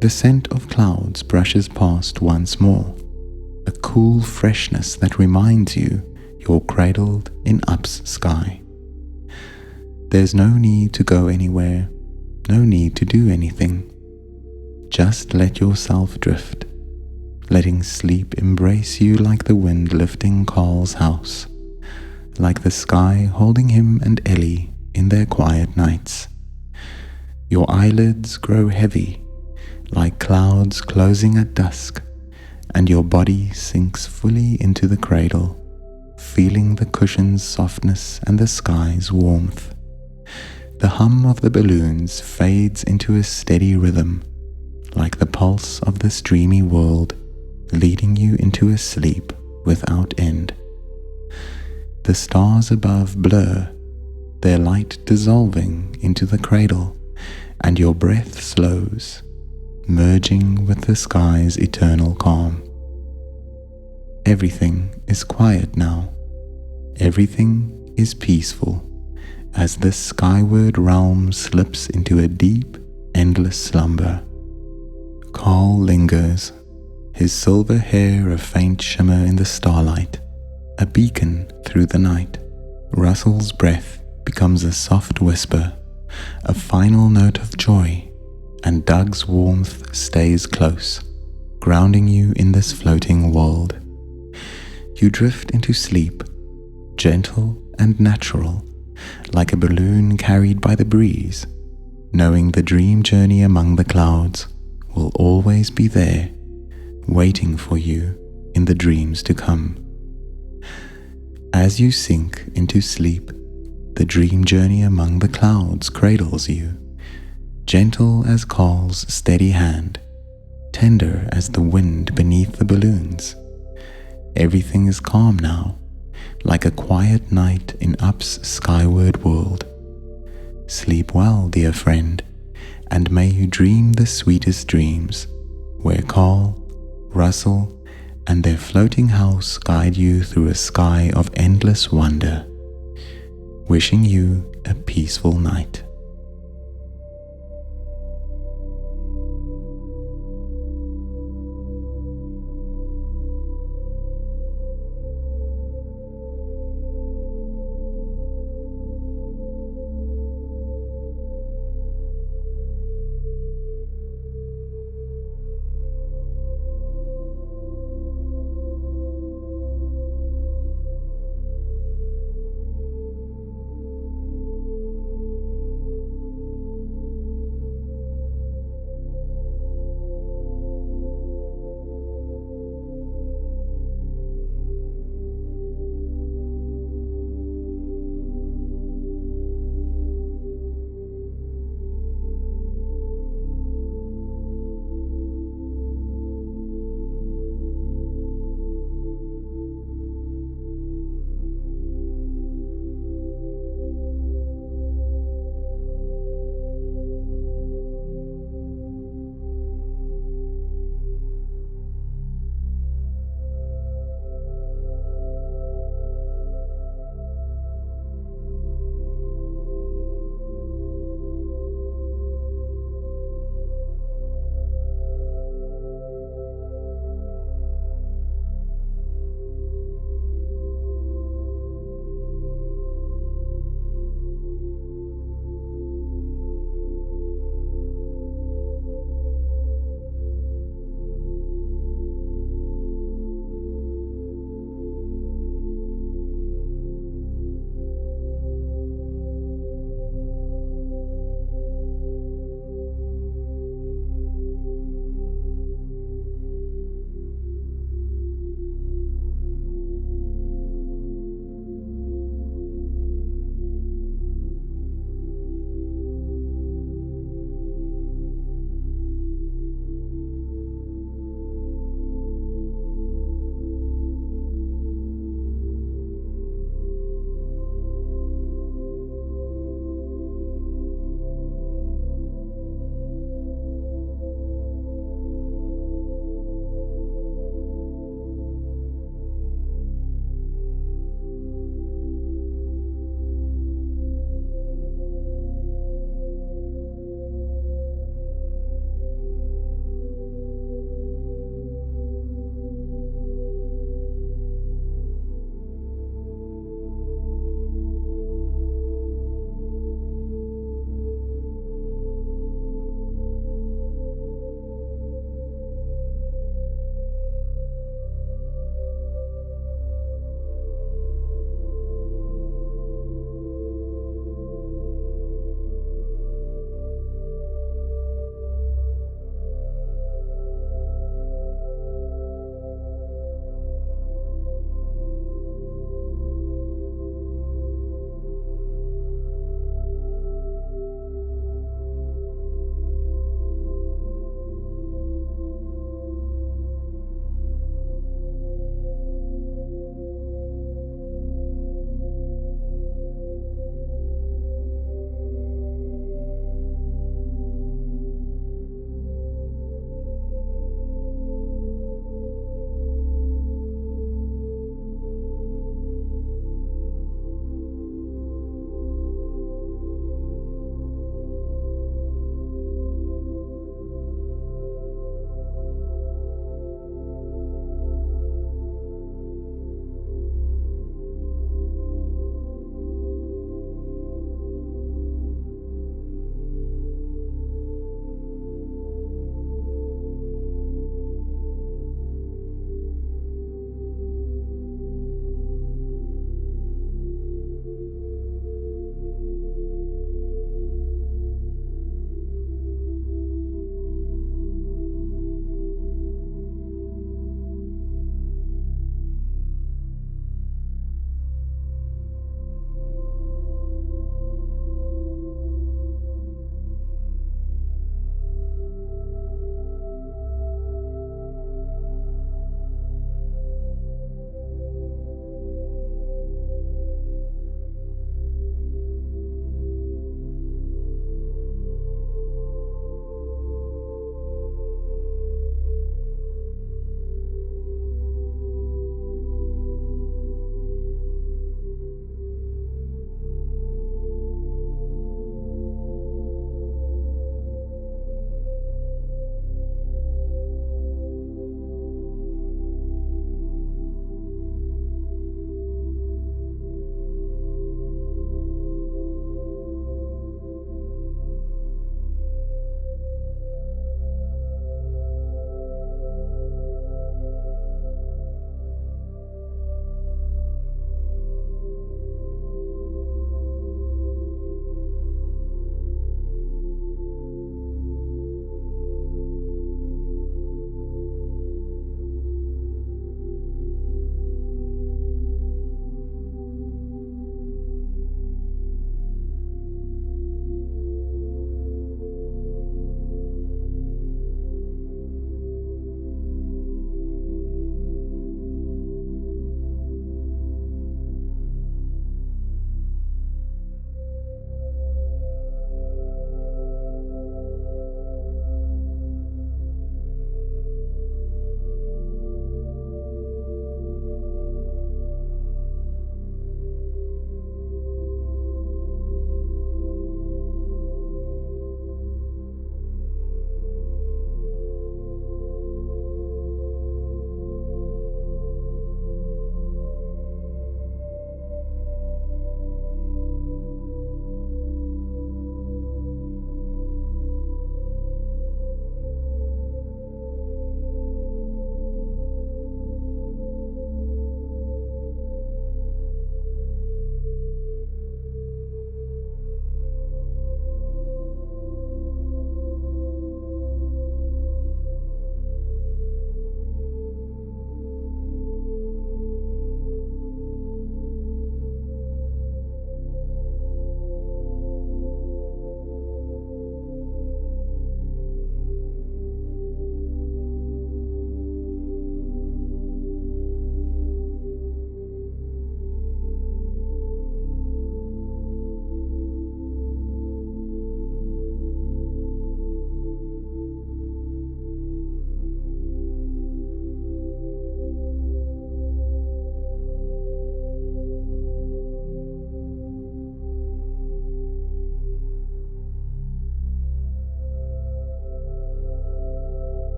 The scent of clouds brushes past once more, a cool freshness that reminds you you're cradled in Up's sky. There's no need to go anywhere, no need to do anything. Just let yourself drift, letting sleep embrace you like the wind lifting Carl's house, like the sky holding him and Ellie in their quiet nights. Your eyelids grow heavy, like clouds closing at dusk, and your body sinks fully into the cradle, feeling the cushion's softness and the sky's warmth. The hum of the balloons fades into a steady rhythm, like the pulse of this dreamy world, leading you into a sleep without end. The stars above blur, their light dissolving into the cradle, and your breath slows, merging with the sky's eternal calm. Everything is quiet now. Everything is peaceful, as the skyward realm slips into a deep, endless slumber. Carl lingers, his silver hair a faint shimmer in the starlight, a beacon through the night. Russell's breath becomes a soft whisper, a final note of joy, and Doug's warmth stays close, grounding you in this floating world. You drift into sleep, gentle and natural, like a balloon carried by the breeze, knowing the dream journey among the clouds will always be there, waiting for you in the dreams to come. As you sink into sleep, the dream journey among the clouds cradles you, gentle as Carl's steady hand, tender as the wind beneath the balloons. Everything is calm now, like a quiet night in Up's skyward world. Sleep well, dear friend, and may you dream the sweetest dreams, where Carl, Russell, and their floating house guide you through a sky of endless wonder. Wishing you a peaceful night.